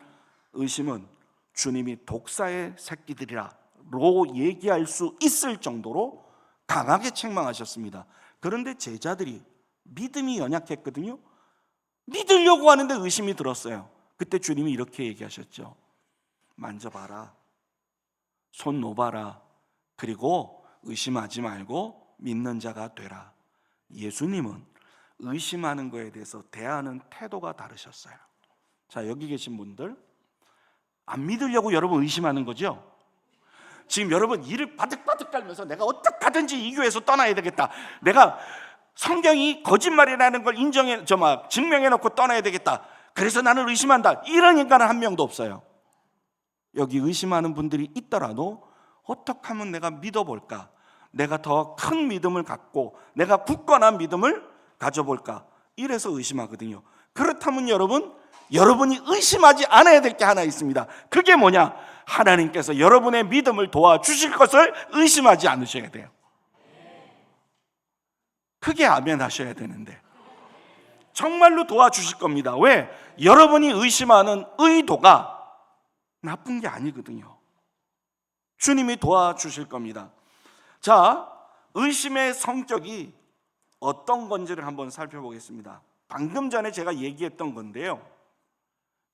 의심은 주님이 독사의 새끼들이라로 얘기할 수 있을 정도로 강하게 책망하셨습니다. 그런데 제자들이 믿음이 연약했거든요. 믿으려고 하는데 의심이 들었어요. 그때 주님이 이렇게 얘기하셨죠. 만져봐라, 손 놓아봐라, 그리고 의심하지 말고 믿는 자가 되라. 예수님은 의심하는 거에 대해서 대하는 태도가 다르셨어요. 자, 여기 계신 분들, 안 믿으려고 여러분 의심하는 거죠? 지금 여러분 이를 바득바득 깔면서 내가 어떻게든지 이 교회에서 떠나야 되겠다, 내가 성경이 거짓말이라는 걸 증명해 놓고 떠나야 되겠다, 그래서 나는 의심한다, 이런 인간은 한 명도 없어요. 여기 의심하는 분들이 있더라도 어떻게 하면 내가 믿어볼까, 내가 더 큰 믿음을 갖고 내가 굳건한 믿음을 가져볼까, 이래서 의심하거든요. 그렇다면 여러분이 의심하지 않아야 될 게 하나 있습니다. 그게 뭐냐? 하나님께서 여러분의 믿음을 도와주실 것을 의심하지 않으셔야 돼요. 크게 아멘 하셔야 되는데 정말로 도와주실 겁니다. 왜? 여러분이 의심하는 의도가 나쁜 게 아니거든요. 주님이 도와주실 겁니다. 자, 의심의 성격이 어떤 건지를 한번 살펴보겠습니다. 방금 전에 제가 얘기했던 건데요,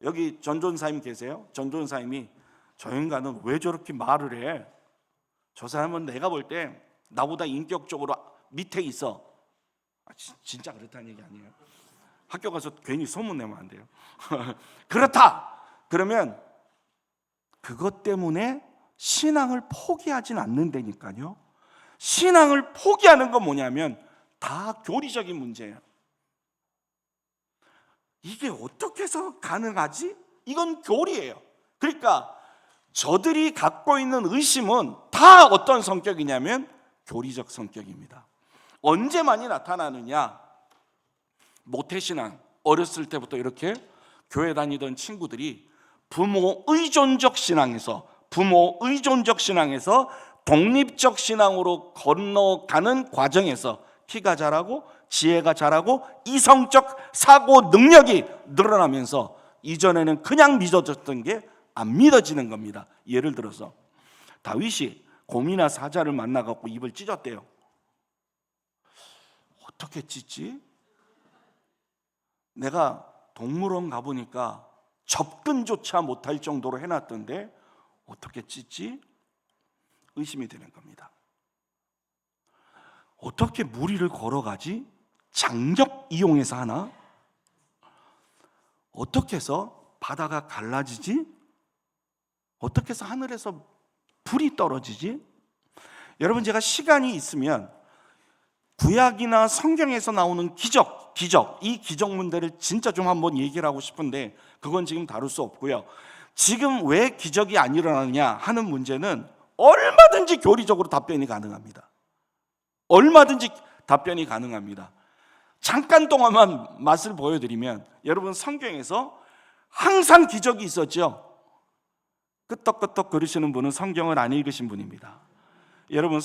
여기 전도사님 계세요? 전도사님이 저 인간은 왜 저렇게 말을 해? 저 사람은 내가 볼 때 나보다 인격적으로 밑에 있어. 진짜 그렇다는 얘기 아니에요. 학교 가서 괜히 소문내면 안 돼요. 그렇다! 그러면 그것 때문에 신앙을 포기하진 않는다니까요. 신앙을 포기하는 건 뭐냐면 다 교리적인 문제예요. 이게 어떻게 해서 가능하지? 이건 교리예요. 그러니까 저들이 갖고 있는 의심은 다 어떤 성격이냐면 교리적 성격입니다. 언제 많이 나타나느냐? 모태신앙, 어렸을 때부터 이렇게 교회 다니던 친구들이 부모 의존적 신앙에서 독립적 신앙으로 건너가는 과정에서 키가 자라고 지혜가 자라고 이성적 사고 능력이 늘어나면서 이전에는 그냥 믿어졌던 게 안 믿어지는 겁니다. 예를 들어서 다윗이 곰이나 사자를 만나갖고 입을 찢었대요. 어떻게 찢지? 내가 동물원 가보니까 접근조차 못할 정도로 해놨던데 어떻게 찢지? 의심이 되는 겁니다. 어떻게 무리를 걸어가지? 장력 이용해서 하나? 어떻게 해서 바다가 갈라지지? 어떻게 해서 하늘에서 불이 떨어지지? 여러분, 제가 시간이 있으면 구약이나 성경에서 나오는 기적, 기적, 이 기적문들을 진짜 좀 한번 얘기를 하고 싶은데 그건 지금 다룰 수 없고요. 지금 왜 기적이 안 일어나느냐 하는 문제는 얼마든지 교리적으로 답변이 가능합니다. 얼마든지 답변이 가능합니다. 잠깐 동안만 맛을 보여드리면, 여러분 성경에서 항상 기적이 있었죠. 끄떡끄떡 거리시는 분은 성경을 안 읽으신 분입니다. 여러분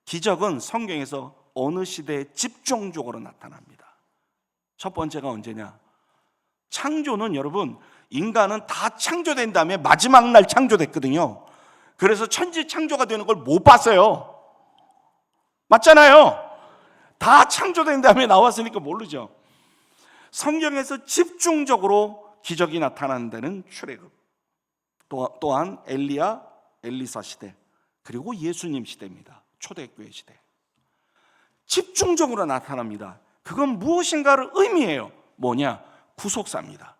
기적은 성경에서 어느 시대에 집중적으로 나타납니다. 첫 번째가 언제냐? 창조는, 여러분 인간은 다 창조된 다음에 마지막 날 창조됐거든요. 그래서 천지 창조가 되는 걸 못 봤어요. 맞잖아요. 다 창조된 다음에 나왔으니까 모르죠. 성경에서 집중적으로 기적이 나타나는 데는 출애굽, 또한 엘리야, 엘리사 시대, 그리고 예수님 시대입니다. 초대교회 시대. 집중적으로 나타납니다. 그건 무엇인가를 의미해요. 뭐냐? 구속사입니다.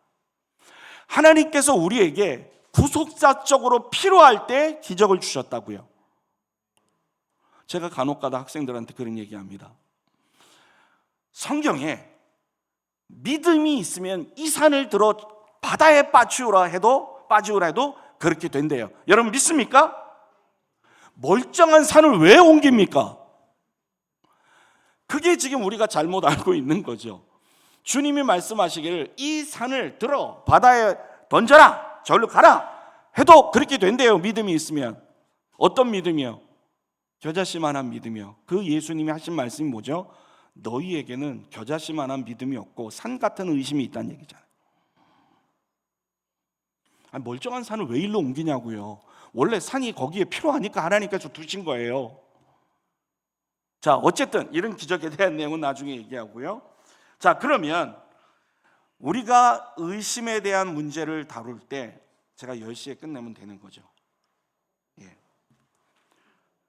하나님께서 우리에게 구속사적으로 필요할 때 기적을 주셨다고요. 제가 간혹가다 학생들한테 그런 얘기합니다. 성경에 믿음이 있으면 이 산을 들어 바다에 빠지우라 해도 그렇게 된대요. 여러분 믿습니까? 멀쩡한 산을 왜 옮깁니까? 그게 지금 우리가 잘못 알고 있는 거죠. 주님이 말씀하시기를 이 산을 들어 바다에 던져라, 절로 가라 해도 그렇게 된대요. 믿음이 있으면. 어떤 믿음이요? 겨자씨만한 믿음이요. 그 예수님이 하신 말씀이 뭐죠? 너희에게는 겨자씨만한 믿음이 없고 산 같은 의심이 있다는 얘기잖아요. 멀쩡한 산을 왜 일로 옮기냐고요. 원래 산이 거기에 필요하니까 하나님께서 두신 거예요. 자, 어쨌든 이런 기적에 대한 내용은 나중에 얘기하고요. 자, 그러면 우리가 의심에 대한 문제를 다룰 때 제가 10시에 끝내면 되는 거죠. 예.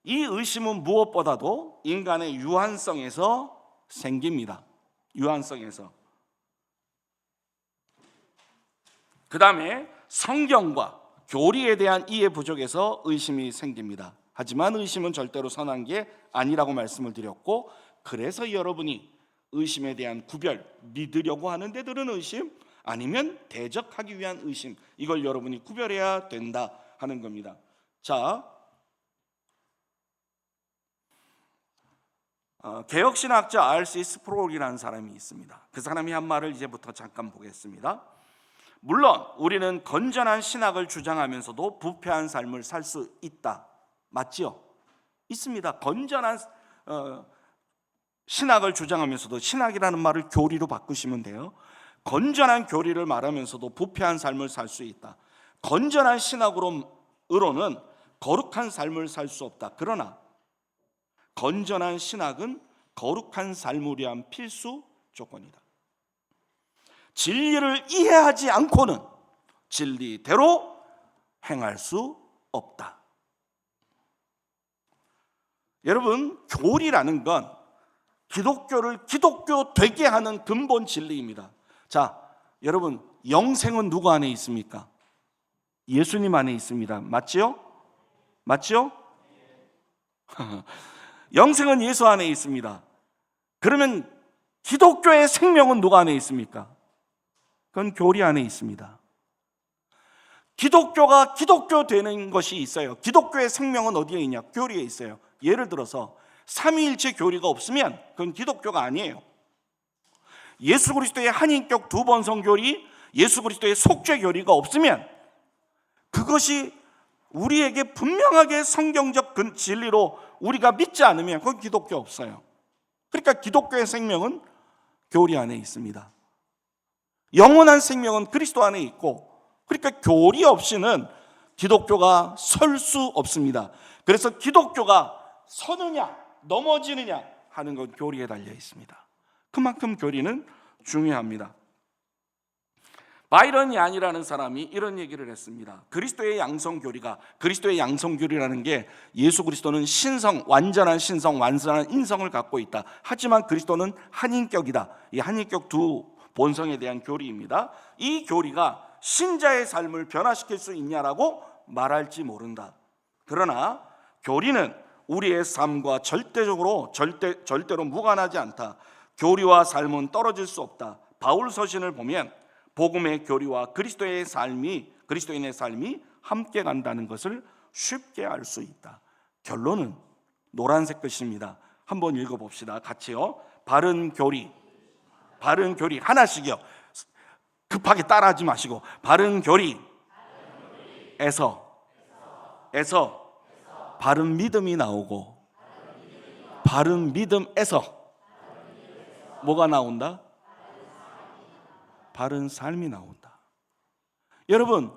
이 의심은 무엇보다도 인간의 유한성에서 생깁니다. 유한성에서. 그 다음에 성경과 교리에 대한 이해 부족에서 의심이 생깁니다. 하지만 의심은 절대로 선한 게 아니라고 말씀을 드렸고, 그래서 여러분이 의심에 대한 구별, 믿으려고 하는 데들은 의심, 아니면 대적하기 위한 의심, 이걸 여러분이 구별해야 된다 하는 겁니다. 자, 개혁신학자 R.C. 스프롤이라는 사람이 있습니다. 그 사람이 한 말을 이제부터 잠깐 보겠습니다. 물론 우리는 건전한 신학을 주장하면서도 부패한 삶을 살 수 있다. 맞지요? 있습니다. 건전한 신학을 주장하면서도, 신학이라는 말을 교리로 바꾸시면 돼요. 건전한 교리를 말하면서도 부패한 삶을 살 수 있다. 건전한 신학으로는 거룩한 삶을 살 수 없다. 그러나 건전한 신학은 거룩한 삶을 위한 필수 조건이다. 진리를 이해하지 않고는 진리대로 행할 수 없다. 여러분, 교리라는 건 기독교를 기독교 되게 하는 근본 진리입니다. 자, 여러분, 영생은 누구 안에 있습니까? 예수님 안에 있습니다. 맞지요? 맞지요? 영생은 예수 안에 있습니다. 그러면 기독교의 생명은 누구 안에 있습니까? 그건 교리 안에 있습니다. 기독교가 기독교 되는 것이 있어요. 기독교의 생명은 어디에 있냐? 교리에 있어요. 예를 들어서 삼위일체 교리가 없으면 그건 기독교가 아니에요. 예수 그리스도의 한인격 두번성 교리, 예수 그리스도의 속죄 교리가 없으면, 그것이 우리에게 분명하게 성경적 진리로 우리가 믿지 않으면 그건 기독교 없어요. 그러니까 기독교의 생명은 교리 안에 있습니다. 영원한 생명은 그리스도 안에 있고, 그러니까 교리 없이는 기독교가 설 수 없습니다. 그래서 기독교가 서느냐 넘어지느냐 하는 건 교리에 달려 있습니다. 그만큼 교리는 중요합니다. 바이런 얀이라는 사람이 이런 얘기를 했습니다. 그리스도의 양성교리라는 게, 예수 그리스도는 신성, 완전한 신성, 완전한 인성을 갖고 있다. 하지만 그리스도는 한인격이다. 이 한인격 두 본성에 대한 교리입니다. 이 교리가 신자의 삶을 변화시킬 수 있냐라고 말할지 모른다. 그러나 교리는 우리의 삶과 절대로 무관하지 않다. 교리와 삶은 떨어질 수 없다. 바울 서신을 보면 복음의 교리와 그리스도인의 삶이 함께 간다는 것을 쉽게 알 수 있다. 결론은 노란색 글씨입니다. 한번 읽어봅시다. 같이요. 바른 교리 하나씩이요. 급하게 따라하지 마시고 바른 교리에서 바른 믿음이 나오고 바른 믿음에서 뭐가 나온다? 바른 삶이 나온다. 여러분,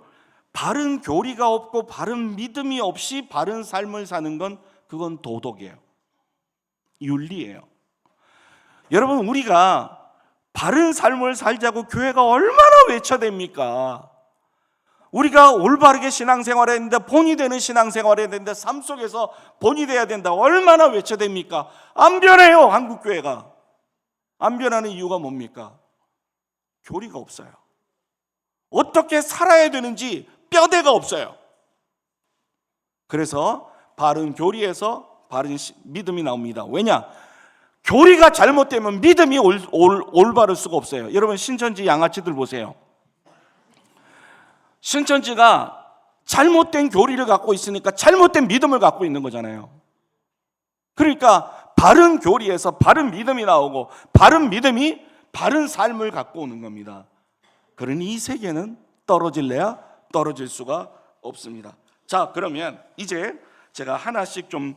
바른 교리가 없고 바른 믿음이 없이 바른 삶을 사는 건 그건 도덕이에요. 윤리예요. 여러분, 우리가 바른 삶을 살자고 교회가 얼마나 외쳐댑니까? 우리가 올바르게 신앙생활해야 된다, 본이 되는 신앙생활해야 된다, 삶 속에서 본이 돼야 된다, 얼마나 외쳐댑니까? 안 변해요. 한국교회가 안 변하는 이유가 뭡니까? 교리가 없어요. 어떻게 살아야 되는지 뼈대가 없어요. 그래서 바른 교리에서 바른 믿음이 나옵니다. 왜냐? 교리가 잘못되면 믿음이 올바를 수가 없어요. 여러분, 신천지 양아치들 보세요. 신천지가 잘못된 교리를 갖고 있으니까 잘못된 믿음을 갖고 있는 거잖아요. 그러니까 바른 교리에서 바른 믿음이 나오고 바른 믿음이 바른 삶을 갖고 오는 겁니다. 그러니 이 세계는 떨어질래야 떨어질 수가 없습니다. 자, 그러면 이제 제가 하나씩 좀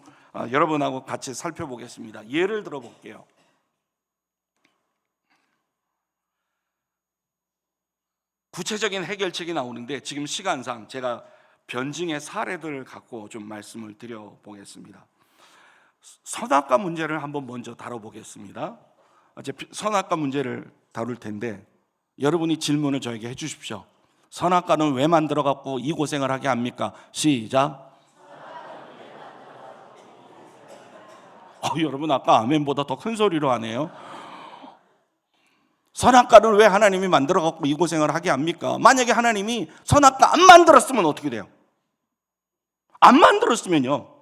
여러분하고 같이 살펴보겠습니다. 예를 들어 볼게요. 구체적인 해결책이 나오는데 지금 시간상 제가 변증의 사례들을 갖고 좀 말씀을 드려보겠습니다. 선악과 문제를 한번 먼저 다뤄보겠습니다. 이제 선악과 문제를 다룰 텐데 여러분이 질문을 저에게 해주십시오. 선악과는 왜 만들어갖고 이 고생을 하게 합니까? 시작. 여러분 아까 아멘보다 더 큰 소리로 하네요. 선악과는 왜 하나님이 만들어갖고 이 고생을 하게 합니까? 만약에 하나님이 선악과 안 만들었으면 어떻게 돼요? 안 만들었으면요,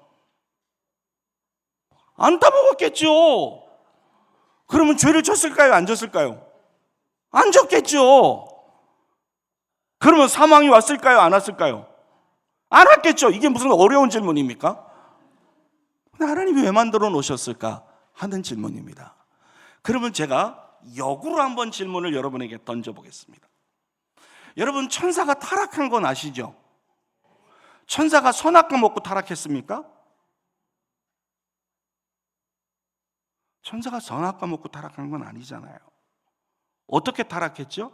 안 따먹었겠죠. 그러면 죄를 졌을까요? 안 졌을까요? 안 졌겠죠. 그러면 사망이 왔을까요? 안 왔을까요? 안 왔겠죠. 이게 무슨 어려운 질문입니까? 하나님이 왜 만들어 놓으셨을까 하는 질문입니다. 그러면 제가 역으로 한번 질문을 여러분에게 던져보겠습니다. 여러분, 천사가 타락한 건 아시죠? 천사가 선악과 먹고 타락했습니까? 천사가 선악과 먹고 타락한 건 아니잖아요. 어떻게 타락했죠?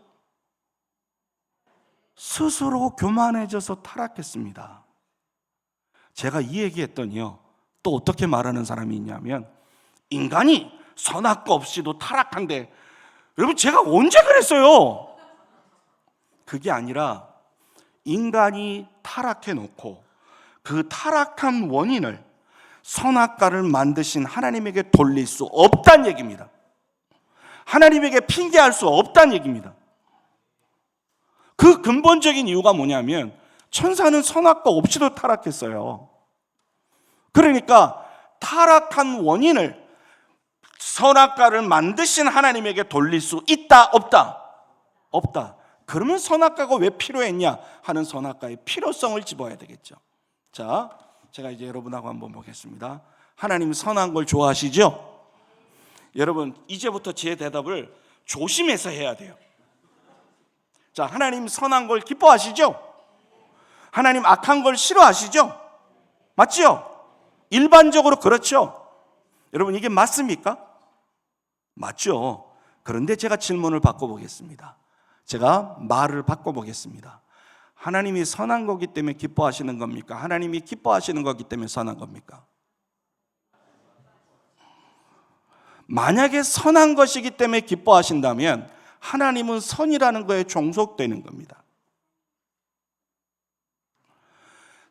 스스로 교만해져서 타락했습니다. 제가 이 얘기했더니요, 또 어떻게 말하는 사람이 있냐면, 인간이 선악과 없이도 타락한데, 여러분 제가 언제 그랬어요? 그게 아니라 인간이 타락해 놓고 그 타락한 원인을 선악과를 만드신 하나님에게 돌릴 수 없다는 얘기입니다. 하나님에게 핑계할 수 없다는 얘기입니다. 그 근본적인 이유가 뭐냐면 천사는 선악과 없이도 타락했어요. 그러니까 타락한 원인을 선악과를 만드신 하나님에게 돌릴 수 있다, 없다? 없다. 그러면 선악과가 왜 필요했냐 하는 선악과의 필요성을 짚어야 되겠죠. 자, 제가 이제 여러분하고 한번 보겠습니다. 하나님 선한 걸 좋아하시죠? 여러분, 이제부터 제 대답을 조심해서 해야 돼요. 자, 하나님 선한 걸 기뻐하시죠? 하나님 악한 걸 싫어하시죠? 맞죠? 일반적으로 그렇죠? 여러분, 이게 맞습니까? 맞죠? 그런데 제가 질문을 바꿔보겠습니다. 제가 말을 바꿔보겠습니다. 하나님이 선한 거기 때문에 기뻐하시는 겁니까? 하나님이 기뻐하시는 거기 때문에 선한 겁니까? 만약에 선한 것이기 때문에 기뻐하신다면 하나님은 선이라는 거에 종속되는 겁니다.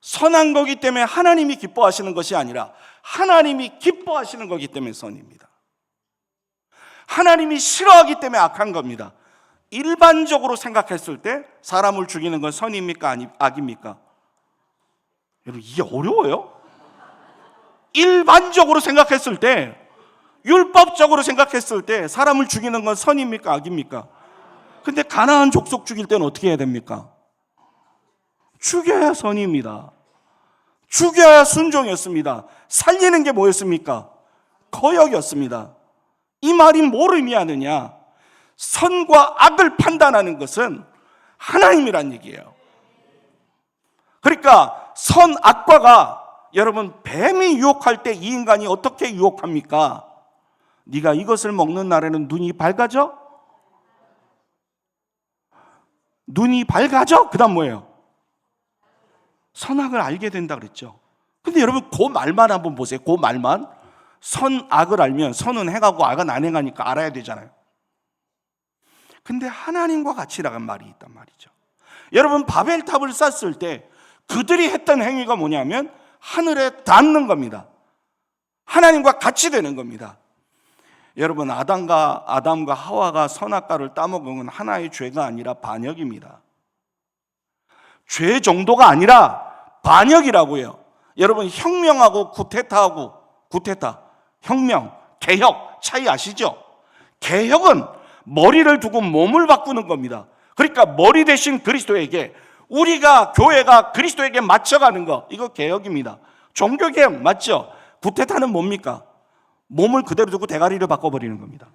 선한 거기 때문에 하나님이 기뻐하시는 것이 아니라 하나님이 기뻐하시는 거기 때문에 선입니다. 하나님이 싫어하기 때문에 악한 겁니다. 일반적으로 생각했을 때 사람을 죽이는 건 선입니까? 악입니까? 여러분, 이게 어려워요? 일반적으로 생각했을 때 율법적으로 생각했을 때 사람을 죽이는 건 선입니까? 악입니까? 근데 가나안 족속 죽일 때는 어떻게 해야 됩니까? 죽여야 선입니다. 죽여야 순종이었습니다. 살리는 게 뭐였습니까? 거역이었습니다. 이 말이 뭘 의미하느냐? 선과 악을 판단하는 것은 하나님이란 얘기예요. 그러니까 선, 악과가, 여러분, 뱀이 유혹할 때 이 인간이 어떻게 유혹합니까? 네가 이것을 먹는 날에는 눈이 밝아져? 눈이 밝아져? 그 다음 뭐예요? 선악을 알게 된다 그랬죠. 근데 여러분, 그 말만 한번 보세요. 그 말만. 선악을 알면 선은 행하고 악은 안 행하니까 알아야 되잖아요. 근데 하나님과 같이라는 말이 있단 말이죠. 여러분, 바벨탑을 쌌을 때 그들이 했던 행위가 뭐냐면 하늘에 닿는 겁니다. 하나님과 같이 되는 겁니다. 여러분, 아담과 하와가 선악과를 따먹은 건 하나의 죄가 아니라 반역입니다. 죄 정도가 아니라 반역이라고요. 여러분, 혁명하고 구테타, 혁명, 개혁 차이 아시죠? 개혁은 머리를 두고 몸을 바꾸는 겁니다. 그러니까 머리 대신 그리스도에게, 우리가 교회가 그리스도에게 맞춰가는 거, 이거 개혁입니다. 종교개혁 맞죠? 구테타는 뭡니까? 몸을 그대로 두고 대가리를 바꿔버리는 겁니다.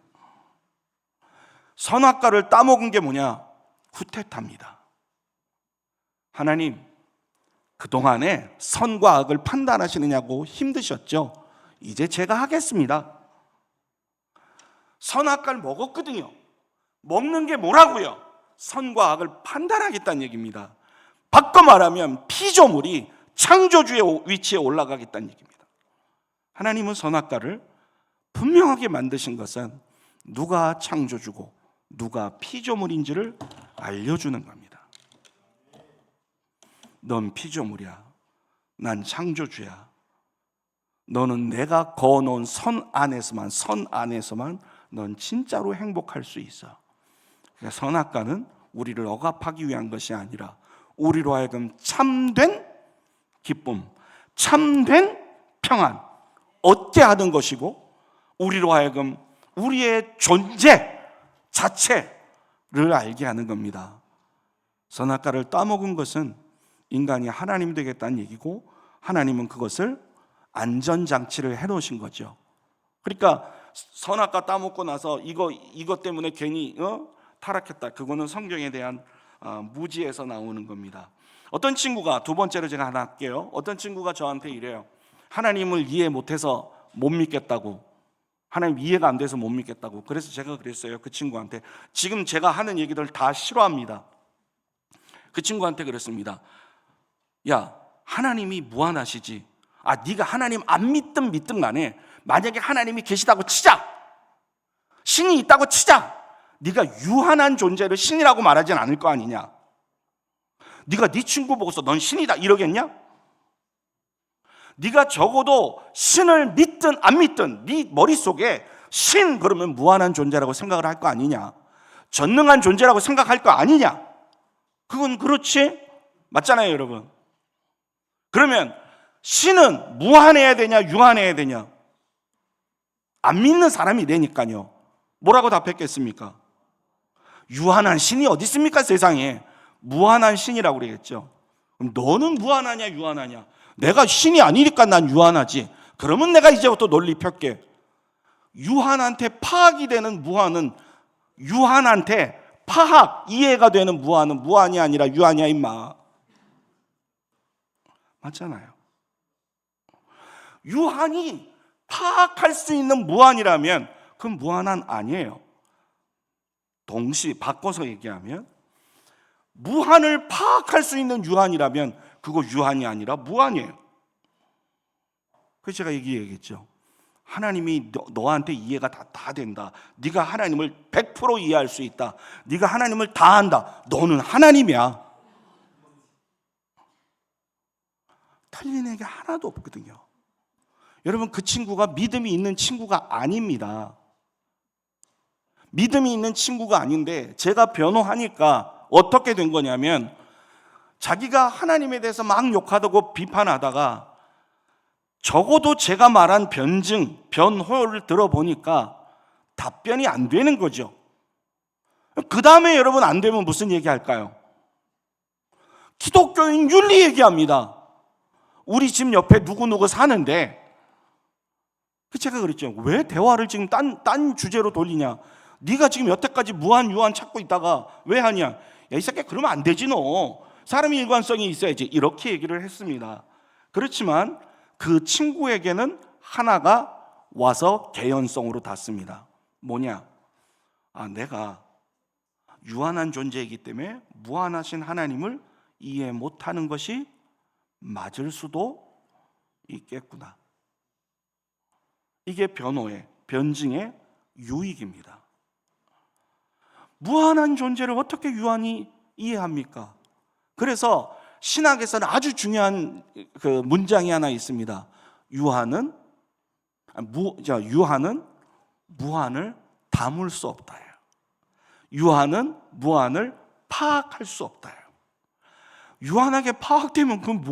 선악과를 따먹은 게 뭐냐? 구테타입니다. 하나님, 그동안에 선과 악을 판단하시느냐고 힘드셨죠? 이제 제가 하겠습니다. 선악과를 먹었거든요. 먹는 게 뭐라고요? 선과 악을 판단하겠다는 얘기입니다. 바꿔 말하면 피조물이 창조주의 위치에 올라가겠다는 얘기입니다. 하나님은 선악과를 분명하게 만드신 것은 누가 창조주고 누가 피조물인지를 알려주는 겁니다. 넌 피조물이야. 난 창조주야. 너는 내가 거어놓은 선 안에서만 넌 진짜로 행복할 수 있어. 그러니까 선악과는 우리를 억압하기 위한 것이 아니라 우리로 하여금 참된 기쁨, 참된 평안 얻게 하는 것이고, 우리로 하여금 우리의 존재 자체를 알게 하는 겁니다. 선악과를 따먹은 것은 인간이 하나님 되겠다는 얘기고, 하나님은 그것을 안전장치를 해놓으신 거죠. 그러니까 선악과 따먹고 나서 이것 때문에 괜히 타락했다, 그거는 성경에 대한 무지에서 나오는 겁니다. 어떤 친구가, 두 번째로 제가 하나 할게요. 어떤 친구가 저한테 이래요. 하나님을 이해 못해서 못 믿겠다고, 하나님 이해가 안 돼서 못 믿겠다고. 그래서 제가 그랬어요, 그 친구한테. 지금 제가 하는 얘기들 다 싫어합니다. 그 친구한테 그랬습니다. 야, 하나님이 무한하시지. 네가 하나님 안 믿든 간에 만약에 하나님이 계시다고 치자, 신이 있다고 치자, 네가 유한한 존재를 신이라고 말하진 않을 거 아니냐. 네가 네 친구 보고서 넌 신이다 이러겠냐? 네가 적어도 신을 믿든 안 믿든 네 머릿속에 신 그러면 무한한 존재라고 생각을 할 거 아니냐, 전능한 존재라고 생각할 거 아니냐. 그건 그렇지? 맞잖아요, 여러분. 그러면 신은 무한해야 되냐 유한해야 되냐? 안 믿는 사람이 되니까요. 뭐라고 답했겠습니까? 유한한 신이 어디 있습니까, 세상에. 무한한 신이라고 그러겠죠. 그럼 너는 무한하냐 유한하냐? 내가 신이 아니니까 난 유한하지. 그러면 내가 이제부터 논리 펼게. 유한한테 파악이 되는 무한은, 유한한테 파악, 이해가 되는 무한은 무한이 아니라 유한이야 임마. 맞잖아요. 유한이 파악할 수 있는 무한이라면 그건 무한한 아니에요. 동시 바꿔서 얘기하면 무한을 파악할 수 있는 유한이라면 그거 유한이 아니라 무한이에요. 그래서 제가 얘기했죠. 하나님이 너한테 이해가 다 된다. 네가 하나님을 100% 이해할 수 있다. 네가 하나님을 다 안다. 너는 하나님이야. 틀린 얘기 하나도 없거든요. 여러분, 그 친구가 믿음이 있는 친구가 아닙니다. 믿음이 있는 친구가 아닌데 제가 변호하니까 어떻게 된 거냐면, 자기가 하나님에 대해서 막 욕하고 비판하다가 적어도 제가 말한 변증, 변호를 들어보니까 답변이 안 되는 거죠. 그 다음에 여러분 안 되면 무슨 얘기 할까요? 기독교인 윤리 얘기합니다. 우리 집 옆에 누구누구 사는데, 제가 그랬죠. 왜 대화를 지금 딴 주제로 돌리냐? 네가 지금 여태까지 무한 유한 찾고 있다가 왜 하냐? 야, 이 새끼 그러면 안 되지 너. 사람이 일관성이 있어야지. 이렇게 얘기를 했습니다. 그렇지만 그 친구에게는 하나가 와서 개연성으로 닿습니다. 뭐냐? 내가 유한한 존재이기 때문에 무한하신 하나님을 이해 못하는 것이 맞을 수도 있겠구나. 이게 변호의, 변증의 유익입니다. 무한한 존재를 어떻게 유한히 이해합니까? 그래서 신학에서는 아주 중요한 그 문장이 하나 있습니다. 유한은 무한을 담을 수 없다. 유한은 무한을 파악할 수 없다. 유한하게 파악되면 그건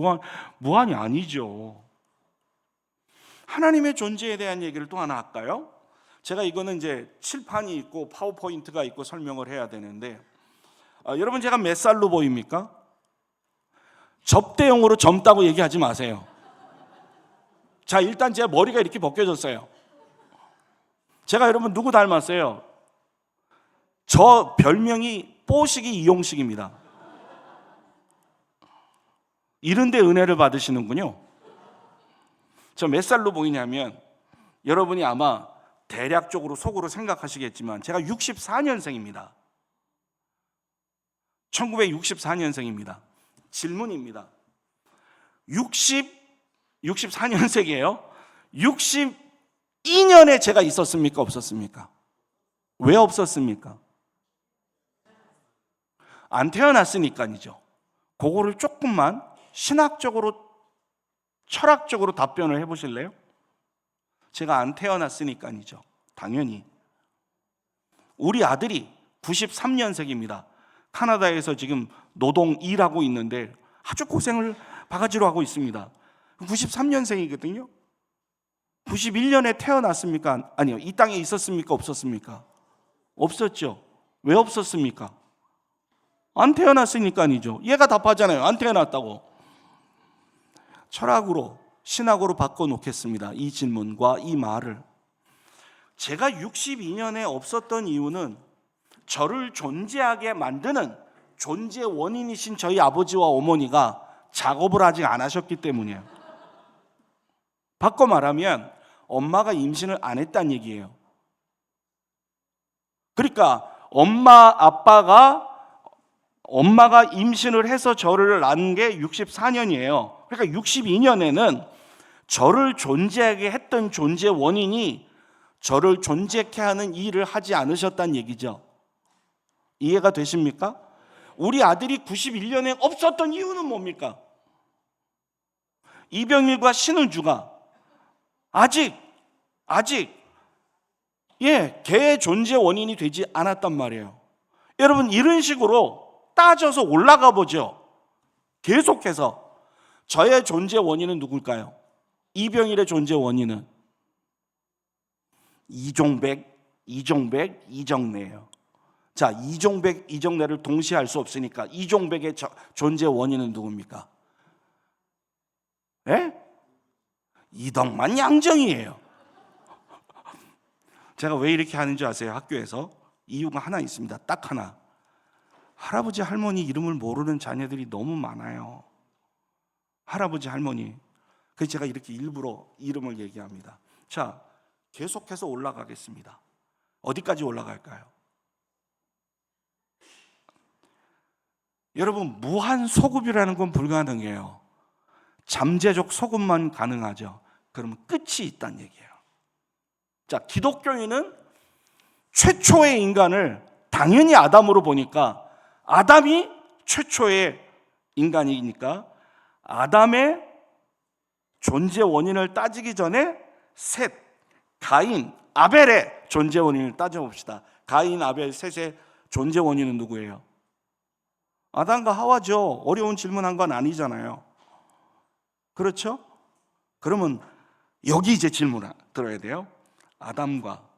무한이 아니죠. 하나님의 존재에 대한 얘기를 또 하나 할까요? 제가 이거는 이제 칠판이 있고 파워포인트가 있고 설명을 해야 되는데, 여러분 제가 몇 살로 보입니까? 접대용으로 젊다고 얘기하지 마세요. 자, 일단 제 머리가 이렇게 벗겨졌어요. 제가 여러분 누구 닮았어요? 저 별명이 뽀식이 이용식입니다. 이런데 은혜를 받으시는군요. 저 몇 살로 보이냐면, 여러분이 아마 대략적으로 속으로 생각하시겠지만 제가 64년생입니다. 1964년생입니다. 질문입니다. 64년생이에요. 62년에 제가 있었습니까? 없었습니까? 왜 없었습니까? 안 태어났으니까이죠. 그거를 조금만 신학적으로, 철학적으로 답변을 해보실래요? 제가 안 태어났으니까이죠. 당연히. 우리 아들이 93년생입니다. 카나다에서 지금 노동 일하고 있는데 아주 고생을 바가지로 하고 있습니다. 93년생이거든요. 91년에 태어났습니까? 아니요. 이 땅에 있었습니까? 없었습니까? 없었죠. 왜 없었습니까? 안 태어났으니까이죠. 얘가 답하잖아요. 안 태어났다고. 철학으로, 신학으로 바꿔놓겠습니다. 이 질문과 이 말을. 제가 62년에 없었던 이유는 저를 존재하게 만드는 존재 원인이신 저희 아버지와 어머니가 작업을 아직 안 하셨기 때문이에요. 바꿔 말하면 엄마가 임신을 안 했다는 얘기예요. 그러니까 엄마가 임신을 해서 저를 낳은 게 64년이에요. 그러니까 62년에는 저를 존재하게 했던 존재 원인이 저를 존재케 하는 일을 하지 않으셨다는 얘기죠. 이해가 되십니까? 우리 아들이 91년에 없었던 이유는 뭡니까? 이병일과 신은주가 아직 걔의 존재 원인이 되지 않았단 말이에요. 여러분, 이런 식으로 따져서 올라가 보죠. 계속해서 저의 존재 원인은 누굴까요? 이병일의 존재 원인은 이종배예요. 자, 이종백, 이정래를 동시에 할 수 없으니까 이종백의 존재 원인은 누굽니까? 예? 이덕만 양정이에요. 제가 왜 이렇게 하는지 아세요? 학교에서 이유가 하나 있습니다. 딱 하나. 할아버지 할머니 이름을 모르는 자녀들이 너무 많아요. 할아버지 할머니. 그래서 제가 이렇게 일부러 이름을 얘기합니다. 자, 계속해서 올라가겠습니다. 어디까지 올라갈까요? 여러분, 무한 소급이라는 건 불가능해요. 잠재적 소급만 가능하죠. 그러면 끝이 있다는 얘기예요. 자, 기독교인은 최초의 인간을 당연히 아담으로 보니까 아담이 최초의 인간이니까 아담의 존재 원인을 따지기 전에 셋, 가인, 아벨의 존재 원인을 따져봅시다. 가인, 아벨, 셋의 존재 원인은 누구예요? 아담과 하와죠. 어려운 질문한 건 아니잖아요. 그렇죠? 그러면 여기 이제 질문 들어야 돼요. 아담과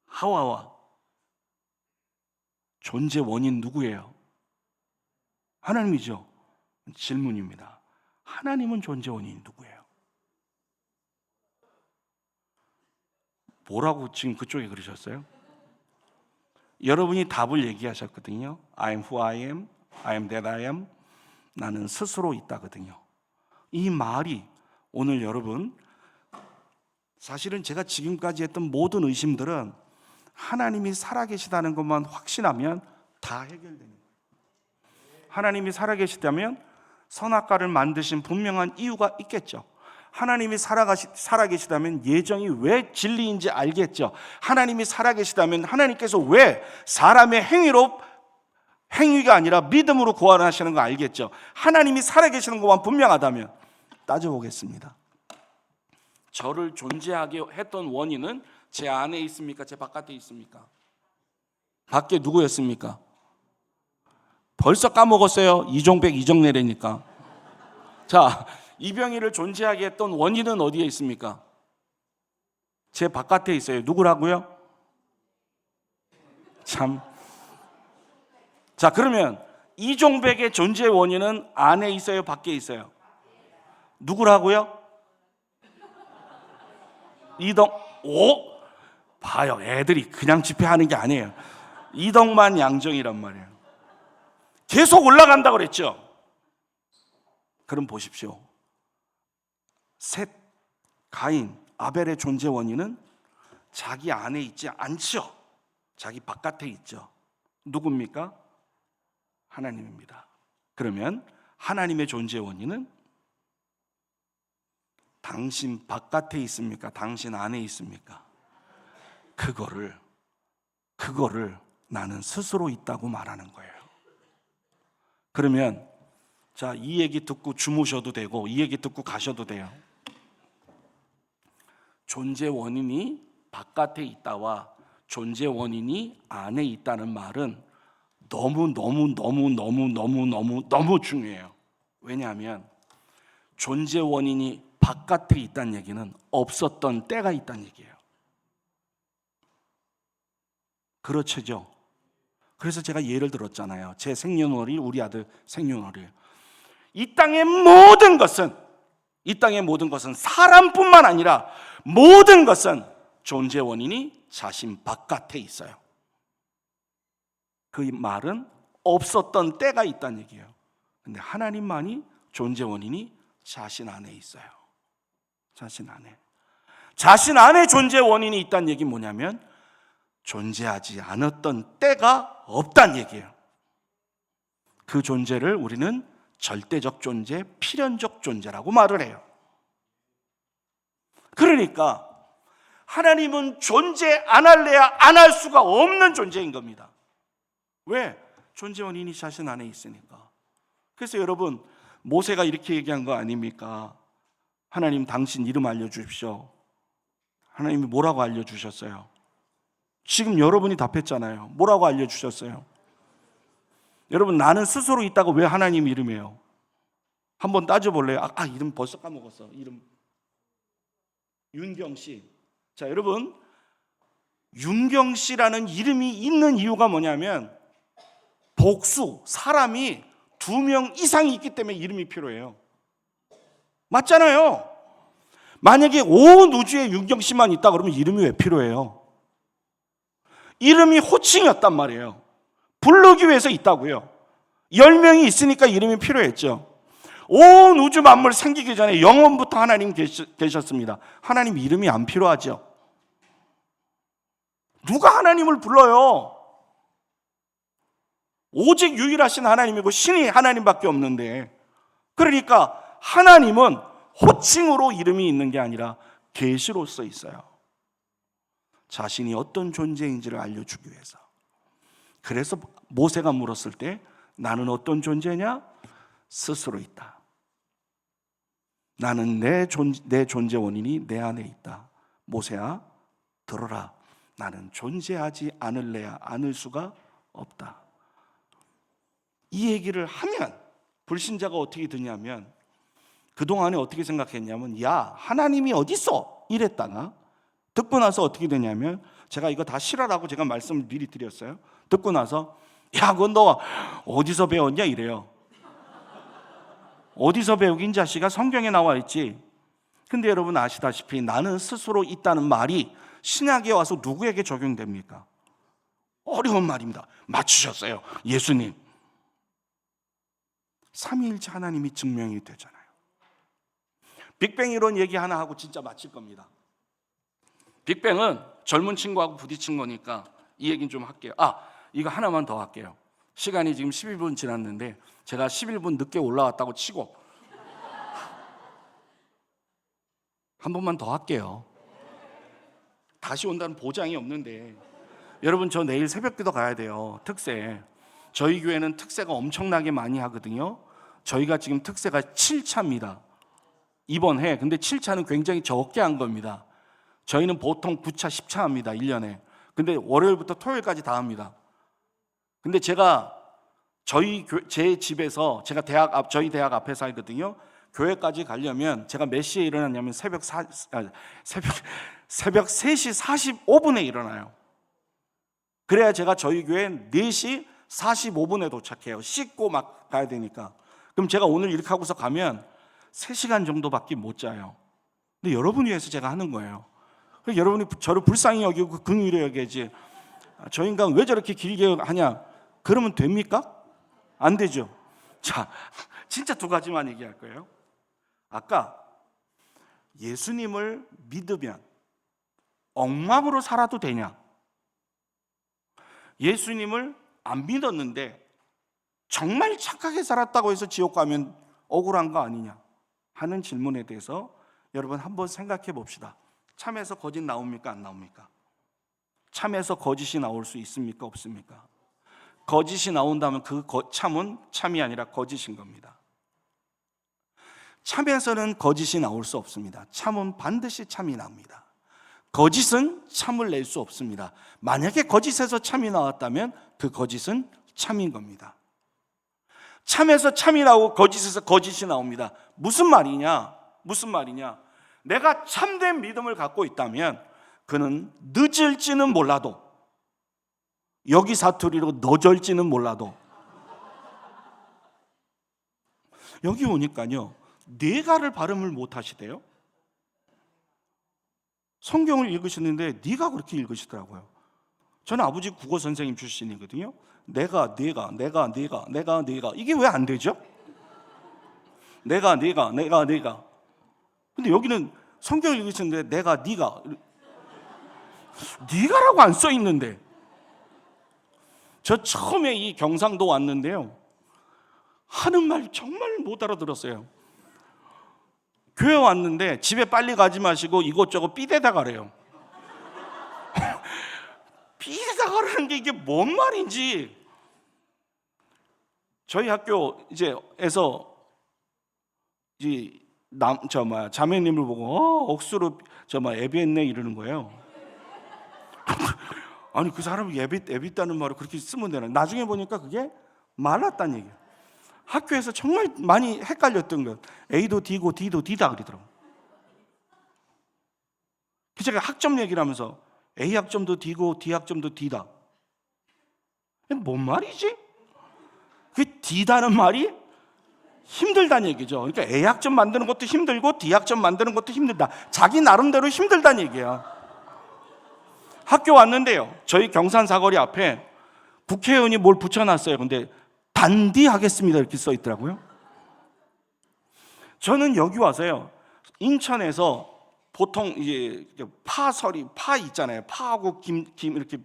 하와와 존재 원인 누구예요? 하나님이죠. 질문입니다. 하나님은 존재 원인이 누구예요? 뭐라고 지금 그쪽에 그러셨어요? 여러분이 답을 얘기하셨거든요. I am who I am, I am that I am. 나는 스스로 있다거든요. 이 말이 오늘 여러분, 사실은 제가 지금까지 했던 모든 의심들은 하나님이 살아계시다는 것만 확신하면 다 해결되는 거예요. 하나님이 살아계시다면 선악과를 만드신 분명한 이유가 있겠죠. 하나님이 살아계시다면 예정이 왜 진리인지 알겠죠. 하나님이 살아계시다면 하나님께서 왜 사람의 행위가 아니라 믿음으로 구원하시는 거 알겠죠. 하나님이 살아계시는 것만 분명하다면 따져보겠습니다. 저를 존재하게 했던 원인은 제 안에 있습니까? 제 바깥에 있습니까? 밖에 누구였습니까? 벌써 까먹었어요. 이종백, 이정래라니까. 자, 이병희를 존재하게 했던 원인은 어디에 있습니까? 제 바깥에 있어요. 누구라고요? 참. 자, 그러면 이종백의 존재 원인은 안에 있어요? 밖에 있어요? 누구라고요? 오? 봐요. 애들이 그냥 집회하는 게 아니에요. 이덕만 양정이란 말이에요. 계속 올라간다고 그랬죠. 그럼 보십시오. 셋, 가인, 아벨의 존재 원인은 자기 안에 있지 않죠. 자기 바깥에 있죠. 누굽니까? 하나님입니다. 그러면 하나님의 존재 원인은 당신 바깥에 있습니까? 당신 안에 있습니까? 그거를 나는 스스로 있다고 말하는 거예요. 그러면 자, 이 얘기 듣고 주무셔도 되고 이 얘기 듣고 가셔도 돼요. 존재 원인이 바깥에 있다와 존재 원인이 안에 있다는 말은 너무 중요해요. 왜냐하면 존재 원인이 바깥에 있다는 얘기는 없었던 때가 있다는 얘기예요. 그렇죠. 그래서 제가 예를 들었잖아요. 제 생년월일, 우리 아들 생년월일. 이 땅의 모든 것은 사람뿐만 아니라 모든 것은 존재 원인이 자신 바깥에 있어요. 그 말은 없었던 때가 있다는 얘기예요. 근데 하나님만이 존재 원인이 자신 안에 있어요. 자신 안에 존재 원인이 있다는 얘기는 뭐냐면 존재하지 않았던 때가 없다는 얘기예요. 그 존재를 우리는 절대적 존재, 필연적 존재라고 말을 해요. 그러니까 하나님은 존재 안 할래야 안 할 수가 없는 존재인 겁니다. 왜? 존재 원인이 자신 안에 있으니까. 그래서 여러분, 모세가 이렇게 얘기한 거 아닙니까? 하나님, 당신 이름 알려주십시오. 하나님이 뭐라고 알려주셨어요? 지금 여러분이 답했잖아요. 뭐라고 알려주셨어요? 여러분, 나는 스스로 있다고 왜 하나님 이름이에요? 한번 따져볼래요? 이름 벌써 까먹었어. 이름 윤경씨. 자, 여러분, 윤경씨라는 이름이 있는 이유가 뭐냐면 복수, 사람이 2명 이상이 있기 때문에 이름이 필요해요. 맞잖아요. 만약에 온 우주에 윤경씨만 있다 그러면 이름이 왜 필요해요? 이름이 호칭이었단 말이에요. 부르기 위해서 있다고요. 10명이 있으니까 이름이 필요했죠. 온 우주 만물 생기기 전에 영원부터 하나님 계셨습니다. 하나님 이름이 안 필요하죠. 누가 하나님을 불러요? 오직 유일하신 하나님이고 신이 하나님밖에 없는데, 그러니까 하나님은 호칭으로 이름이 있는 게 아니라 계시로서 있어요. 자신이 어떤 존재인지를 알려주기 위해서. 그래서 모세가 물었을 때 나는 어떤 존재냐? 스스로 있다. 나는 내 존재 원인이 내 안에 있다. 모세야, 들어라. 나는 존재하지 않을래야 않을 수가 없다. 이 얘기를 하면 불신자가 어떻게 듣냐면 그동안에 어떻게 생각했냐면, 야, 하나님이 어디 있어? 이랬다가 듣고 나서 어떻게 되냐면, 제가 이거 다 실화라고 제가 말씀을 미리 드렸어요. 듣고 나서 야, 그건 너 어디서 배웠냐 이래요. 어디서 배우긴 자식아, 성경에 나와 있지. 근데 여러분 아시다시피 나는 스스로 있다는 말이 신약에 와서 누구에게 적용됩니까? 어려운 말입니다. 맞추셨어요, 예수님. 삼위일체 하나님이 증명이 되잖아요. 빅뱅 이론 얘기 하나 하고 진짜 마칠 겁니다. 빅뱅은 젊은 친구하고 부딪힌 거니까 이 얘기는 좀 할게요. 이거 하나만 더 할게요. 시간이 지금 11분 지났는데 제가 11분 늦게 올라왔다고 치고 한 번만 더 할게요. 다시 온다는 보장이 없는데, 여러분 저 내일 새벽기도 가야 돼요. 특세. 저희 교회는 특세가 엄청나게 많이 하거든요. 저희가 지금 특세가 7차입니다 이번 해. 근데 7차는 굉장히 적게 한 겁니다. 저희는 보통 9차, 10차 합니다 1년에. 근데 월요일부터 토요일까지 다 합니다. 근데 제가 제 집에서, 제가 저희 대학 앞에 살거든요. 교회까지 가려면 제가 몇 시에 일어났냐면 새벽 3시 45분에 일어나요. 그래야 제가 저희 교회 4시 45분에 도착해요. 씻고 막 가야 되니까. 그럼 제가 오늘 이렇게 하고서 가면 3시간 정도밖에 못 자요. 근데 여러분 위해서 제가 하는 거예요. 여러분이 저를 불쌍히 여기고 긍휼히 여겨야지, 저 인간 왜 저렇게 길게 하냐, 그러면 됩니까? 안 되죠. 자, 진짜 2가지만 얘기할 거예요. 아까 예수님을 믿으면 엉망으로 살아도 되냐, 예수님을 안 믿었는데 정말 착하게 살았다고 해서 지옥 가면 억울한 거 아니냐 하는 질문에 대해서 여러분 한번 생각해 봅시다. 참에서 거짓 나옵니까, 안 나옵니까? 참에서 거짓이 나올 수 있습니까, 없습니까? 거짓이 나온다면 그 참은 참이 아니라 거짓인 겁니다. 참에서는 거짓이 나올 수 없습니다. 참은 반드시 참이 나옵니다. 거짓은 참을 낼 수 없습니다. 만약에 거짓에서 참이 나왔다면 그 거짓은 참인 겁니다. 참에서 참이 나오고 거짓에서 거짓이 나옵니다. 무슨 말이냐? 내가 참된 믿음을 갖고 있다면 그는 늦을지는 몰라도, 여기 사투리로 너절지는 몰라도, 여기 오니까요 네가를 발음을 못 하시대요. 성경을 읽으시는데 네가 그렇게 읽으시더라고요. 저는 아버지 국어 선생님 출신이거든요. 내가 이게 왜 안 되죠? 내가. 근데 여기는 성경을 읽으시는데 네가라고 안 써 있는데. 저 처음에 이 경상도 왔는데요, 하는 말 정말 못 알아들었어요. 교회 왔는데 집에 빨리 가지 마시고 이것저것 삐대다 가래요. 삐대다 가라는 게 이게 뭔 말인지. 저희 학교 에서 자매님을 보고 억수로 예비했네 이러는 거예요. 아니 그 사람이 예비했다는 말을 그렇게 쓰면 되나? 나중에 보니까 그게 말랐다는 얘기예요. 학교에서 정말 많이 헷갈렸던 것. A도 D고 D도 D다 그러더라고요. 제가 학점 얘기를 하면서 A 학점도 D고 D 학점도 D다. 뭔 말이지? 그 D다는 말이 힘들다는 얘기죠. 그러니까 A 학점 만드는 것도 힘들고 D 학점 만드는 것도 힘들다. 자기 나름대로 힘들다는 얘기야. 학교 왔는데요, 저희 경산 사거리 앞에 국회의원이 뭘 붙여놨어요. 근데 단디하겠습니다 이렇게 써 있더라고요. 저는 여기 와서요, 인천에서 보통 이제 파 있잖아요. 파하고 김 이렇게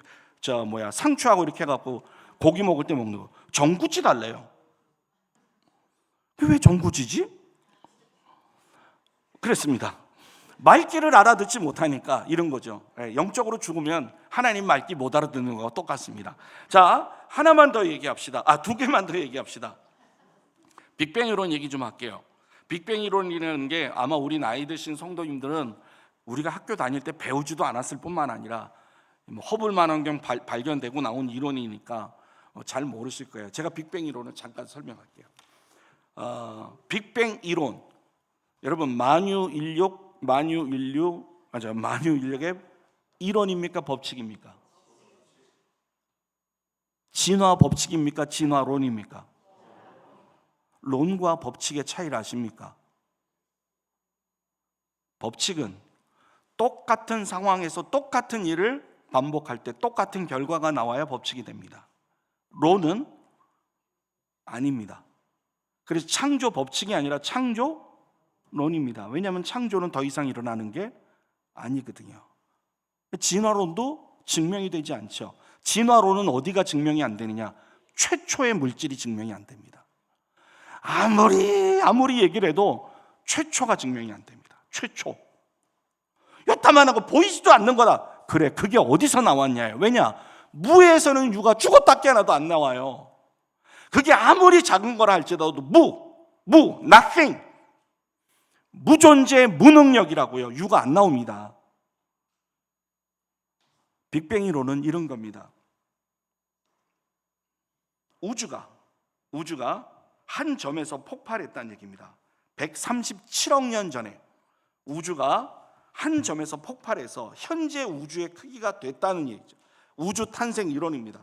상추하고 이렇게 해갖고 고기 먹을 때 먹는 거, 전구지 달래요. 왜 전구지지? 그랬습니다. 말귀를 알아듣지 못하니까 이런 거죠. 영적으로 죽으면 하나님 말귀 못 알아듣는 거와 똑같습니다. 자, 하나만 더 얘기합시다. 2개만 더 얘기합시다. 빅뱅 이론 얘기 좀 할게요. 빅뱅 이론이라는 게 아마 우리 나이 드신 성도님들은 우리가 학교 다닐 때 배우지도 않았을 뿐만 아니라 허블 망원경 발견되고 나온 이론이니까 잘 모르실 거예요. 제가 빅뱅 이론을 잠깐 설명할게요. 빅뱅 이론, 여러분 만유 인류 맞아요. 만유 인력의 이론입니까? 법칙입니까? 진화 법칙입니까? 진화론입니까? 론과 법칙의 차이를 아십니까? 법칙은 똑같은 상황에서 똑같은 일을 반복할 때 똑같은 결과가 나와야 법칙이 됩니다. 론은 아닙니다. 그래서 창조 법칙이 아니라 창조론입니다. 왜냐하면 창조는 더 이상 일어나는 게 아니거든요. 진화론도 증명이 되지 않죠. 진화론은 어디가 증명이 안 되느냐? 최초의 물질이 증명이 안 됩니다. 아무리 얘기를 해도 최초가 증명이 안 됩니다. 최초. 여타만 하고 보이지도 않는 거다. 그래, 그게 어디서 나왔냐요? 왜냐? 무에서는 유가 죽었다 깨어나도 안 나와요. 그게 아무리 작은 거라 할지라도 nothing. 무존재, 무능력이라고요. 유가 안 나옵니다. 빅뱅 이론은 이런 겁니다. 우주가 한 점에서 폭발했다는 얘기입니다. 137억 년 전에 우주가 한 점에서 폭발해서 현재 우주의 크기가 됐다는 얘기죠. 우주 탄생 이론입니다.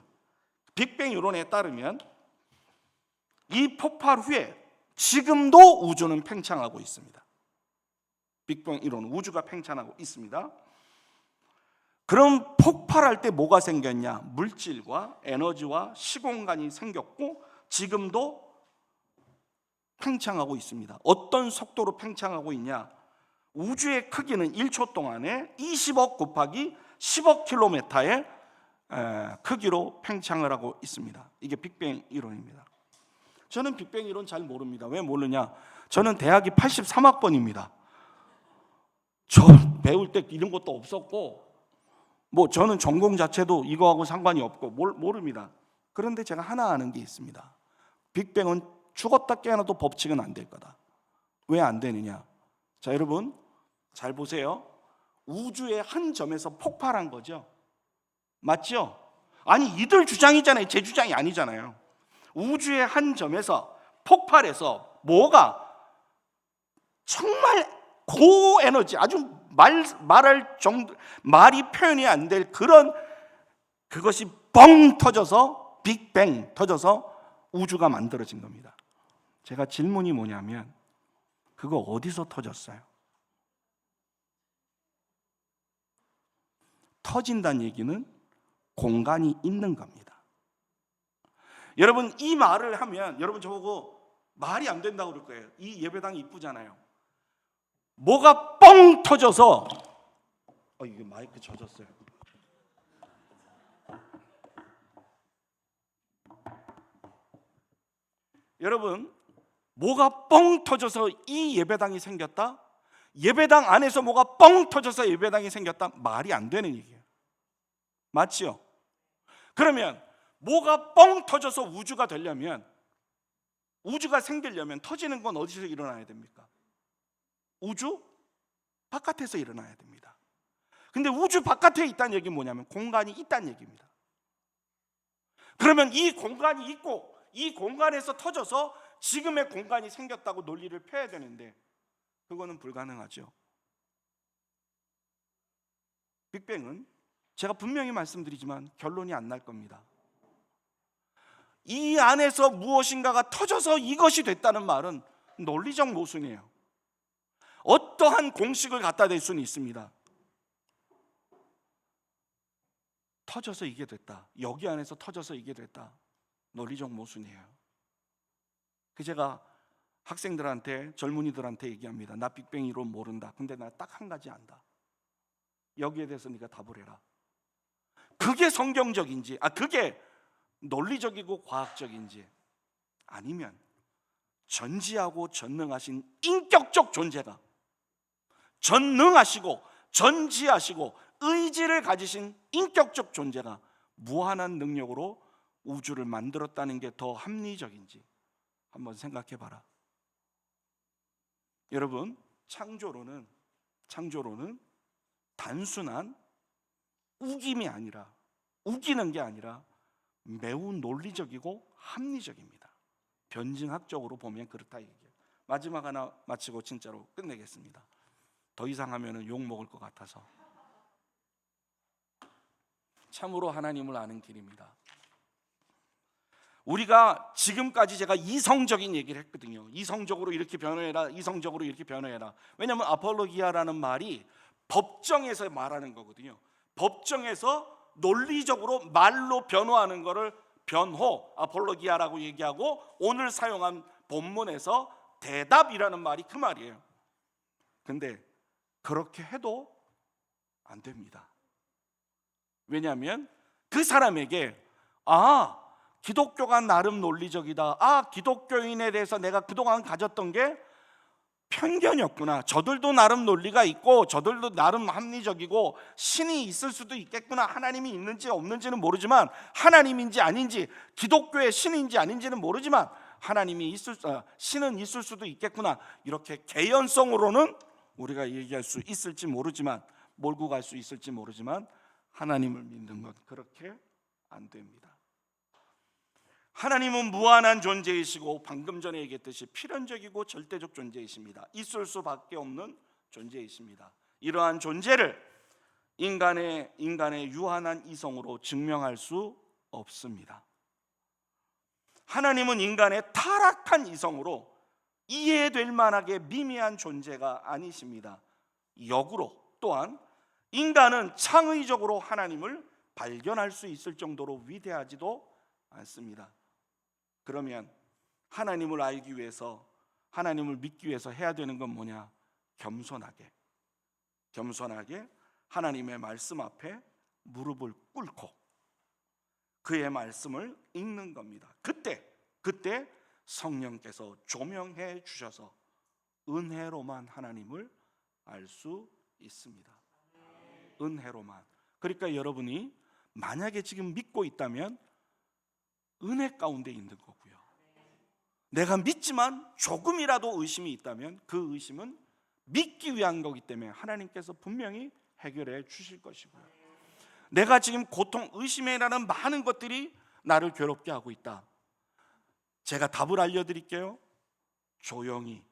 빅뱅 이론에 따르면 이 폭발 후에 지금도 우주는 팽창하고 있습니다. 빅뱅 이론, 우주가 팽창하고 있습니다. 그럼 폭발할 때 뭐가 생겼냐? 물질과 에너지와 시공간이 생겼고 지금도 팽창하고 있습니다. 어떤 속도로 팽창하고 있냐? 우주의 크기는 1초 동안에 20억 곱하기 10억 킬로미터의 크기로 팽창을 하고 있습니다. 이게 빅뱅 이론입니다. 저는 빅뱅 이론 잘 모릅니다. 왜 모르냐? 저는 대학이 83학번입니다. 저 배울 때 이런 것도 없었고 저는 전공 자체도 이거하고 상관이 없고 모릅니다. 그런데 제가 하나 아는 게 있습니다. 빅뱅은 죽었다 깨어나도 법칙은 안 될 거다. 왜 안 되느냐? 자, 여러분 잘 보세요. 우주의 한 점에서 폭발한 거죠. 맞죠? 아니 이들 주장이잖아요. 제 주장이 아니잖아요. 우주의 한 점에서 폭발해서 뭐가 정말 고에너지, 아주 말할 정도, 말이 표현이 안 될 그것이 뻥 터져서 빅뱅 터져서 우주가 만들어진 겁니다. 제가 질문이 뭐냐면 그거 어디서 터졌어요? 터진다는 얘기는 공간이 있는 겁니다. 여러분 이 말을 하면 여러분 저보고 말이 안 된다고 그럴 거예요. 이 예배당이 이쁘잖아요. 뭐가 뻥 터져서 이게 마이크 젖었어요. 여러분 뭐가 뻥 터져서 이 예배당이 생겼다? 예배당 안에서 뭐가 뻥 터져서 예배당이 생겼다? 말이 안 되는 얘기예요. 맞지요? 그러면 뭐가 뻥 터져서 우주가 되려면, 우주가 생기려면 터지는 건 어디서 일어나야 됩니까? 우주 바깥에서 일어나야 됩니다. 근데 우주 바깥에 있다는 얘기는 뭐냐면 공간이 있다는 얘기입니다. 그러면 이 공간이 있고 이 공간에서 터져서 지금의 공간이 생겼다고 논리를 펴야 되는데 그거는 불가능하죠. 빅뱅은 제가 분명히 말씀드리지만 결론이 안 날 겁니다. 이 안에서 무엇인가가 터져서 이것이 됐다는 말은 논리적 모순이에요. 어떠한 공식을 갖다 댈 수는 있습니다. 터져서 이게 됐다. 여기 안에서 터져서 이게 됐다. 논리적 모순이에요. 제가 학생들한테, 젊은이들한테 얘기합니다. 나 빅뱅 이론 모른다. 근데 나 딱 한 가지 안다. 여기에 대해서 네가 답을 해라. 그게 성경적인지, 그게 논리적이고 과학적인지, 아니면 전지하고 전능하신 인격적 존재가, 전능하시고 전지하시고 의지를 가지신 인격적 존재가 무한한 능력으로 우주를 만들었다는 게 더 합리적인지 한번 생각해 봐라. 여러분, 창조론은 단순한 우기는 게 아니라 매우 논리적이고 합리적입니다. 변증학적으로 보면 그렇다 얘기해요. 마지막 하나 마치고 진짜로 끝내겠습니다. 더 이상 하면은 욕 먹을 것 같아서. 참으로 하나님을 아는 길입니다. 우리가 지금까지 제가 이성적인 얘기를 했거든요. 이성적으로 이렇게 변호해라, 이성적으로 이렇게 변호해라. 왜냐하면 아폴로기아라는 말이 법정에서 말하는 거거든요. 법정에서 논리적으로 말로 변호하는 거를 변호, 아폴로기아라고 얘기하고, 오늘 사용한 본문에서 대답이라는 말이 그 말이에요. 근데 그렇게 해도 안 됩니다. 왜냐하면 그 사람에게 기독교가 나름 논리적이다, 기독교인에 대해서 내가 그동안 가졌던 게 편견이었구나, 저들도 나름 논리가 있고 저들도 나름 합리적이고 신이 있을 수도 있겠구나, 하나님이 있는지 없는지는 모르지만, 하나님인지 아닌지, 기독교의 신인지 아닌지는 모르지만 신은 있을 수도 있겠구나, 이렇게 개연성으로는 우리가 얘기할 수 있을지 모르지만, 몰고 갈 수 있을지 모르지만, 하나님을 믿는 건 그렇게 안 됩니다. 하나님은 무한한 존재이시고, 방금 전에 얘기했듯이 필연적이고 절대적 존재이십니다. 있을 수밖에 없는 존재이십니다. 이러한 존재를 인간의 유한한 이성으로 증명할 수 없습니다. 하나님은 인간의 타락한 이성으로 이해될 만하게 미미한 존재가 아니십니다. 역으로 또한 인간은 창의적으로 하나님을 발견할 수 있을 정도로 위대하지도 않습니다. 그러면 하나님을 알기 위해서, 하나님을 믿기 위해서 해야 되는 건 뭐냐? 겸손하게 하나님의 말씀 앞에 무릎을 꿇고 그의 말씀을 읽는 겁니다. 그때 성령께서 조명해 주셔서 은혜로만 하나님을 알 수 있습니다. 은혜로만. 그러니까 여러분이 만약에 지금 믿고 있다면 은혜 가운데 있는 거고요. 내가 믿지만 조금이라도 의심이 있다면 그 의심은 믿기 위한 거기 때문에 하나님께서 분명히 해결해 주실 것이고요. 내가 지금 고통, 의심이라는 많은 것들이 나를 괴롭게 하고 있다. 제가 답을 알려드릴게요. 조용히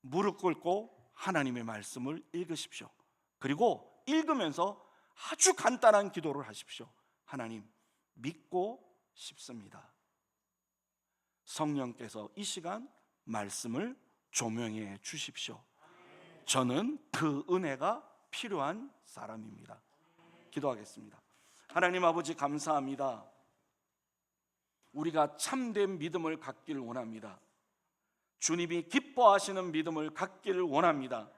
무릎 꿇고 하나님의 말씀을 읽으십시오. 그리고 읽으면서 아주 간단한 기도를 하십시오. 하나님, 믿고 싶습니다. 성령께서 이 시간 말씀을 조명해 주십시오. 저는 그 은혜가 필요한 사람입니다. 기도하겠습니다. 하나님 아버지, 감사합니다. 우리가 참된 믿음을 갖기를 원합니다. 주님이 기뻐하시는 믿음을 갖기를 원합니다.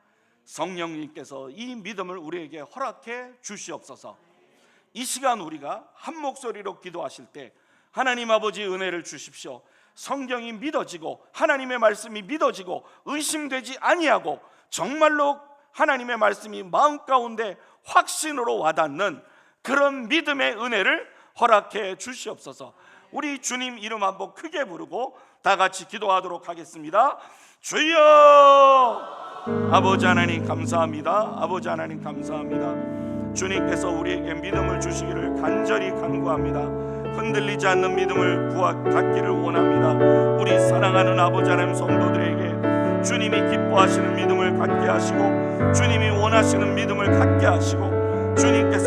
성령님께서 이 믿음을 우리에게 허락해 주시옵소서. 이 시간 우리가 한 목소리로 기도하실 때 하나님 아버지 은혜를 주십시오. 성경이 믿어지고 하나님의 말씀이 믿어지고 의심되지 아니하고 정말로 하나님의 말씀이 마음 가운데 확신으로 와닿는 그런 믿음의 은혜를 허락해 주시옵소서. 우리 주님 이름 한번 크게 부르고 다 같이 기도하도록 하겠습니다. 주여! 아버지 하나님 감사합니다. 아버지 하나님 감사합니다. 주님께서 우리에게 믿음을 주시기를 간절히 간구합니다. 흔들리지 않는 믿음을 갖기를 원합니다. 우리 사랑하는 아버지 하나님 성도들에게 주님이 기뻐하시는 믿음을 갖게 하시고, 주님이 원하시는 믿음을 갖게 하시고, 주님께서